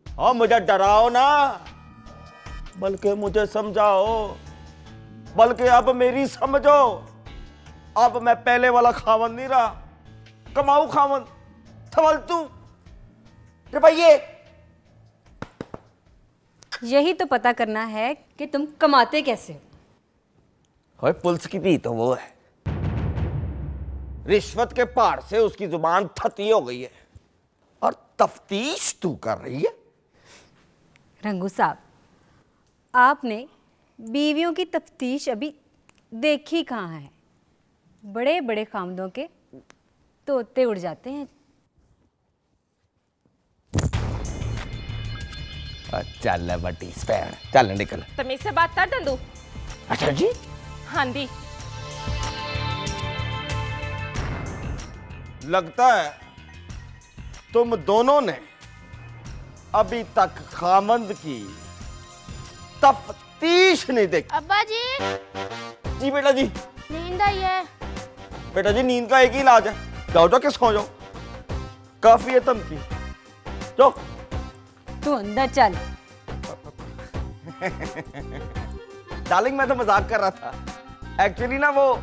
हाँ, मुझे डराओ ना, बल्कि मुझे समझाओ, बल्कि अब मेरी समझो। अब मैं पहले वाला खावन नहीं रहा, कमाऊ खावन थवलतू रुपये। यही तो पता करना है कि तुम कमाते कैसे हो। ओए, पुलिस की धी तो वो है, रिश्वत के पहाड़ से उसकी जुबान थती हो गई है और तफ्तीश तू कर रही है। रंगू साहब, आपने बीवियों की तफ्तीश अभी देखी कहाँ है? बड़े बड़े खामदों के तोते उड़ जाते हैं। चल बटी स्पैन, चल निकल। तमीज से बात कर दंदू। अच्छा जी। हाँ दी। लगता है तुम दोनों ने अभी तक खामंद की तफ्तीश नहीं देखी। अब्बा जी। जी बेटा जी। नींद आई है। बेटा जी, नींद का एक ही इलाज है, जाओ जाके सो जाओ, काफी है धमकी। जाओ। तू अंदर चल। डार्लिंग, मैं तो मजाक कर रहा था। एक्चुअली ना वो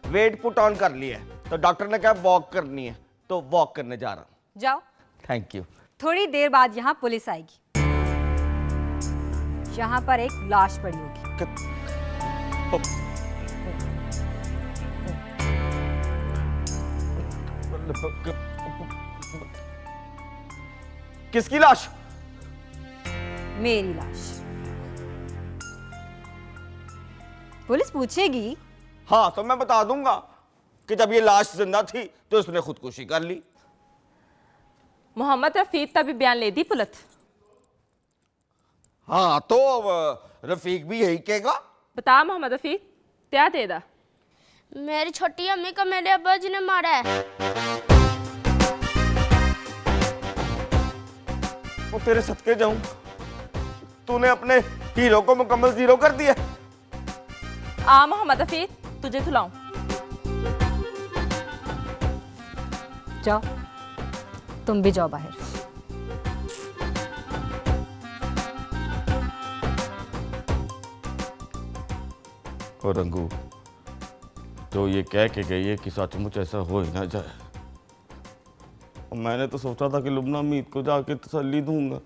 वेट पुट ऑन कर लिया है, तो डॉक्टर ने कहा वॉक करनी है, तो वॉक करने जा रहा हूं। जाओ। Thank you. थोड़ी देर बाद यहाँ पुलिस आएगी। यहाँ पर एक लाश पड़ी होगी। किसकी लाश? मेरी लाश। पुलिस पूछेगी। हाँ, तो मैं बता दूंगा कि जब ये लाश जिंदा थी तो उसने खुदकुशी कर ली। मोहम्मद रफीक तभी बयान ले दी पुलिस। हाँ, तो अब रफीक भी यही कहेगा। बता मोहम्मद रफीक, क्या दे दा? मेरी छोटी अम्मी को मेरे अब्बा जी ने मारा है। वो तेरे सदके जाऊं, तूने अपने हीरो को मुकम्मल जीरो कर दिया। आ मोहम्मद रफीक, तुझे खिलाऊं। जाओ, तुम भी जाओ बाहर। और रंगू, तो ये कह के गई है कि सचमुच ऐसा हो ही ना जाए। और मैंने तो सोचा था कि लुबना मीत को जाके तसल्ली दूंगा।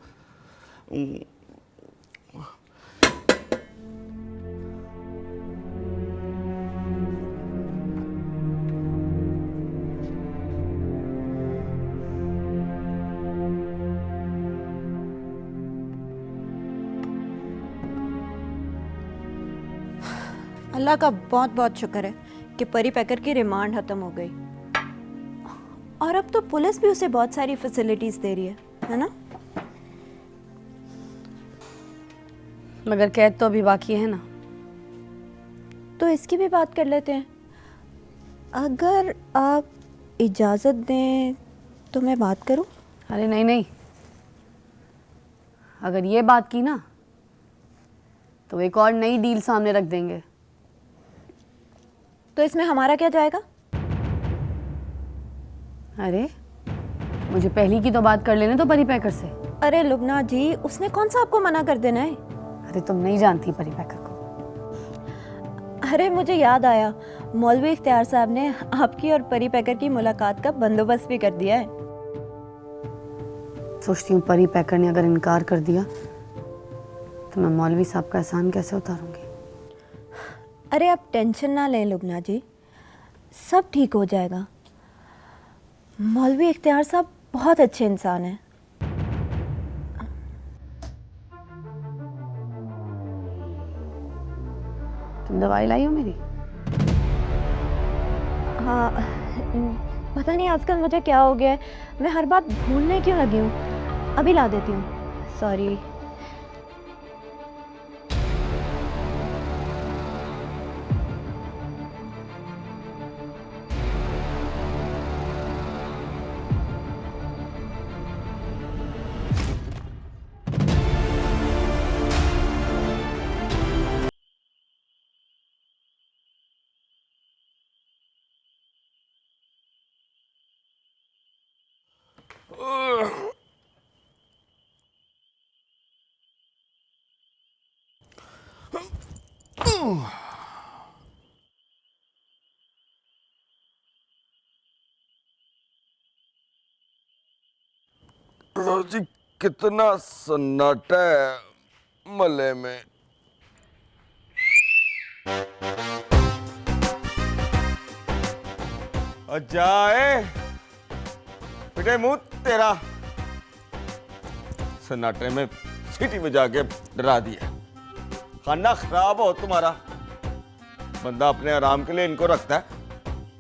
अल्लाह का बहुत बहुत शुक्र है कि परी पैकर की रिमांड ख़त्म हो गई और अब तो पुलिस भी उसे बहुत सारी फैसिलिटीज़ दे रही है ना? मगर कैद तो अभी बाकी है ना। तो इसकी भी बात कर लेते हैं। अगर आप इजाज़त दें तो मैं बात करूं? अरे नहीं नहीं, अगर ये बात की ना तो एक और नई डील सामने रख देंगे। तो इसमें हमारा क्या जाएगा? अरे मुझे पहली की तो बात कर लेने तो परी पैकर से। अरे लुबना जी, उसने कौन सा आपको मना कर देना है? अरे तुम नहीं जानती परी पैकर को। अरे मुझे याद आया, मौलवी इख्तियार साहब ने आपकी और परी पैकर की मुलाकात का बंदोबस्त भी कर दिया है। सोचती हूँ परी पैकर ने अगर इनकार कर दिया तो मैं मौलवी साहब का एहसान कैसे उतारूंगी। अरे आप टेंशन ना लें लुबना जी, सब ठीक हो जाएगा। मौलवी इख्तियार साहब बहुत अच्छे इंसान हैं। तुम दवाई लाई हो मेरी? हाँ, पता नहीं आजकल मुझे क्या हो गया है, मैं हर बात भूलने क्यों लगी हूँ। अभी ला देती हूँ, सॉरी। लो जी, कितना सन्नाटा है मले में। जाए बेटे मुंह तेरा, सन्नाटे में सीटी बजा के डरा दिया। खाना खराब हो तुम्हारा। बंदा अपने आराम के लिए इनको रखता है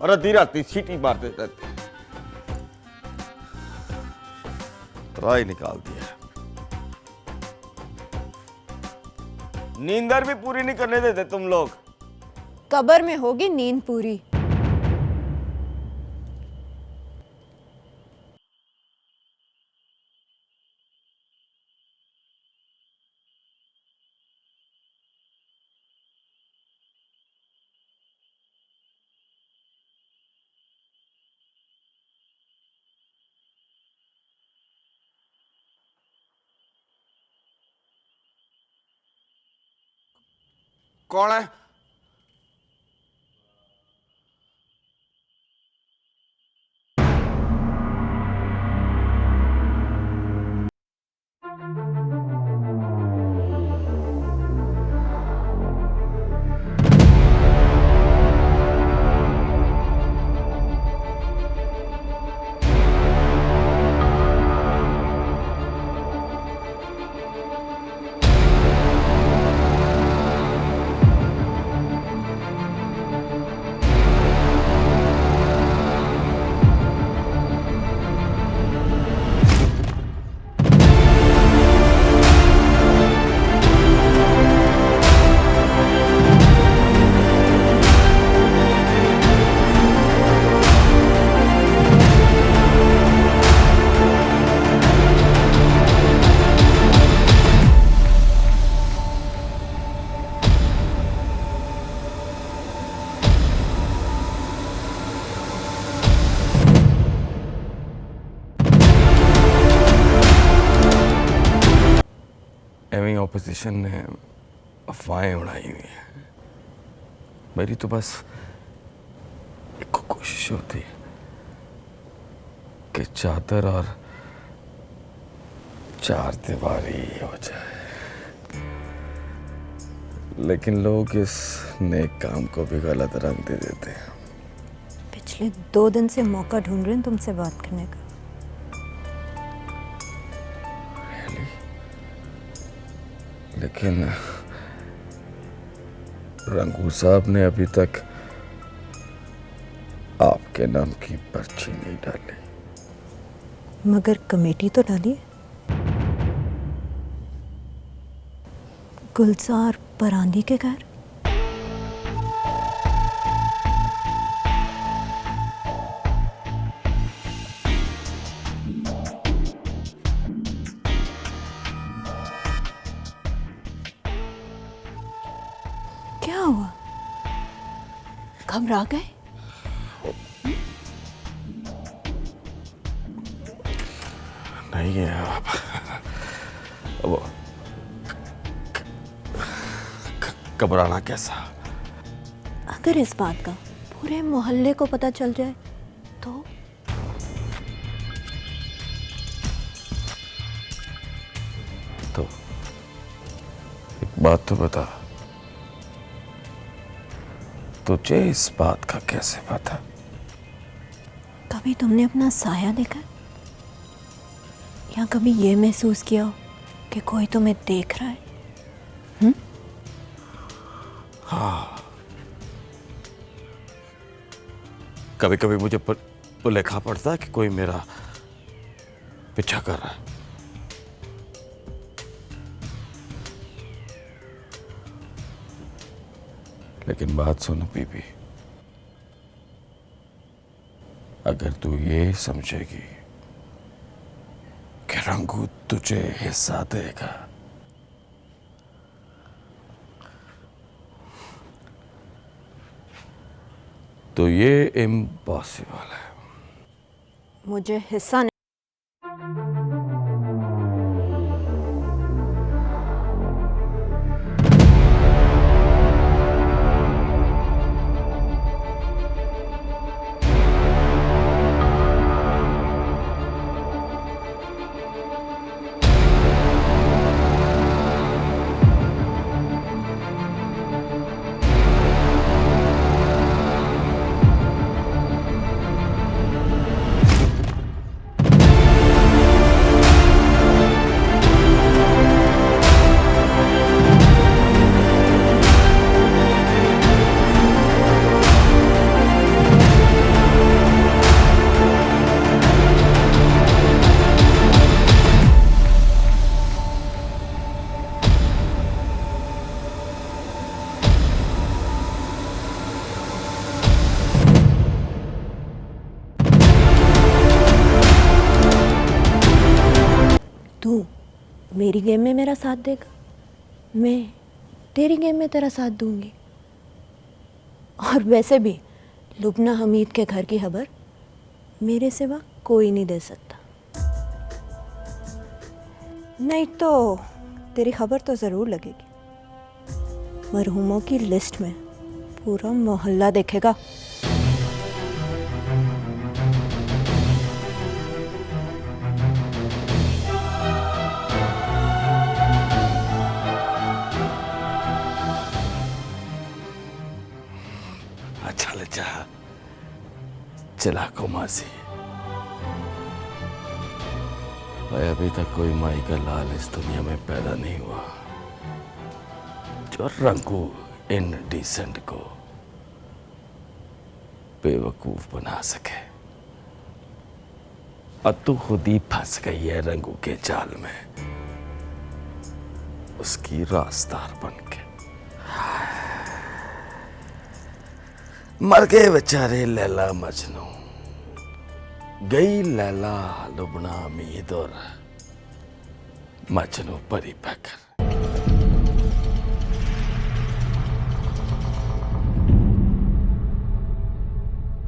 और आधी राती सीटी मारते रहते हैं। तराई निकाल दिया। नींदर भी पूरी नहीं करने देते तुम लोग। कब्र में होगी नींद पूरी। कौन है? ऑपोजिशन ने अफवाहें उड़ाई हुई हैं। मेरी तो बस एक कोशिश होती है कि चादर और चार दीवारी हो जाए, लेकिन लोग इस नेक काम को भी गलत रंग दे देते हैं। पिछले 2 दिन से मौका ढूंढ रहे हैं तुमसे बात करने का। लेकिन रंगू साहब ने अभी तक आपके नाम की पर्ची नहीं डाली। मगर कमेटी तो डाली है। गुलजार परांदी के घर। क्या हुआ? घबरा गए? नहीं है वो घबराना कैसा। अगर इस बात का पूरे मोहल्ले को पता चल जाए तो? एक बात तो बता, तुझे इस बात का कैसे पता? कभी तुमने अपना साया देखा या कभी ये महसूस किया हो कि कोई तुम्हें देख रहा है? हाँ, कभी कभी मुझे भुलेखा पड़ता है कि कोई मेरा पीछा कर रहा है। लेकिन बात सुन बीबी, अगर तू ये समझेगी कि रंगू तुझे हिस्सा देगा, तो ये इम्पॉसिबल है। मुझे हिस्सा नहीं। तू मेरी गेम में मेरा साथ देगा, मैं तेरी गेम में तेरा साथ दूंगी। और वैसे भी लुबना हमीद के घर की खबर मेरे सिवा कोई नहीं दे सकता। नहीं तो तेरी खबर तो ज़रूर लगेगी। मरहूमों की लिस्ट में पूरा मोहल्ला देखेगा। अच्छा लचा, चलाको मासी, भाई अभी तक कोई माई का लाल इस दुनिया में पैदा नहीं हुआ जो रंगू इनडिसेंट को बेवकूफ बना सके। और तू खुद ही फंस गई है रंगू के जाल में, उसकी रास्तार बन के। मर गए बेचारे लैला मजनू, गई लैला लुबना उम्मीद और मजनू परी पैकर।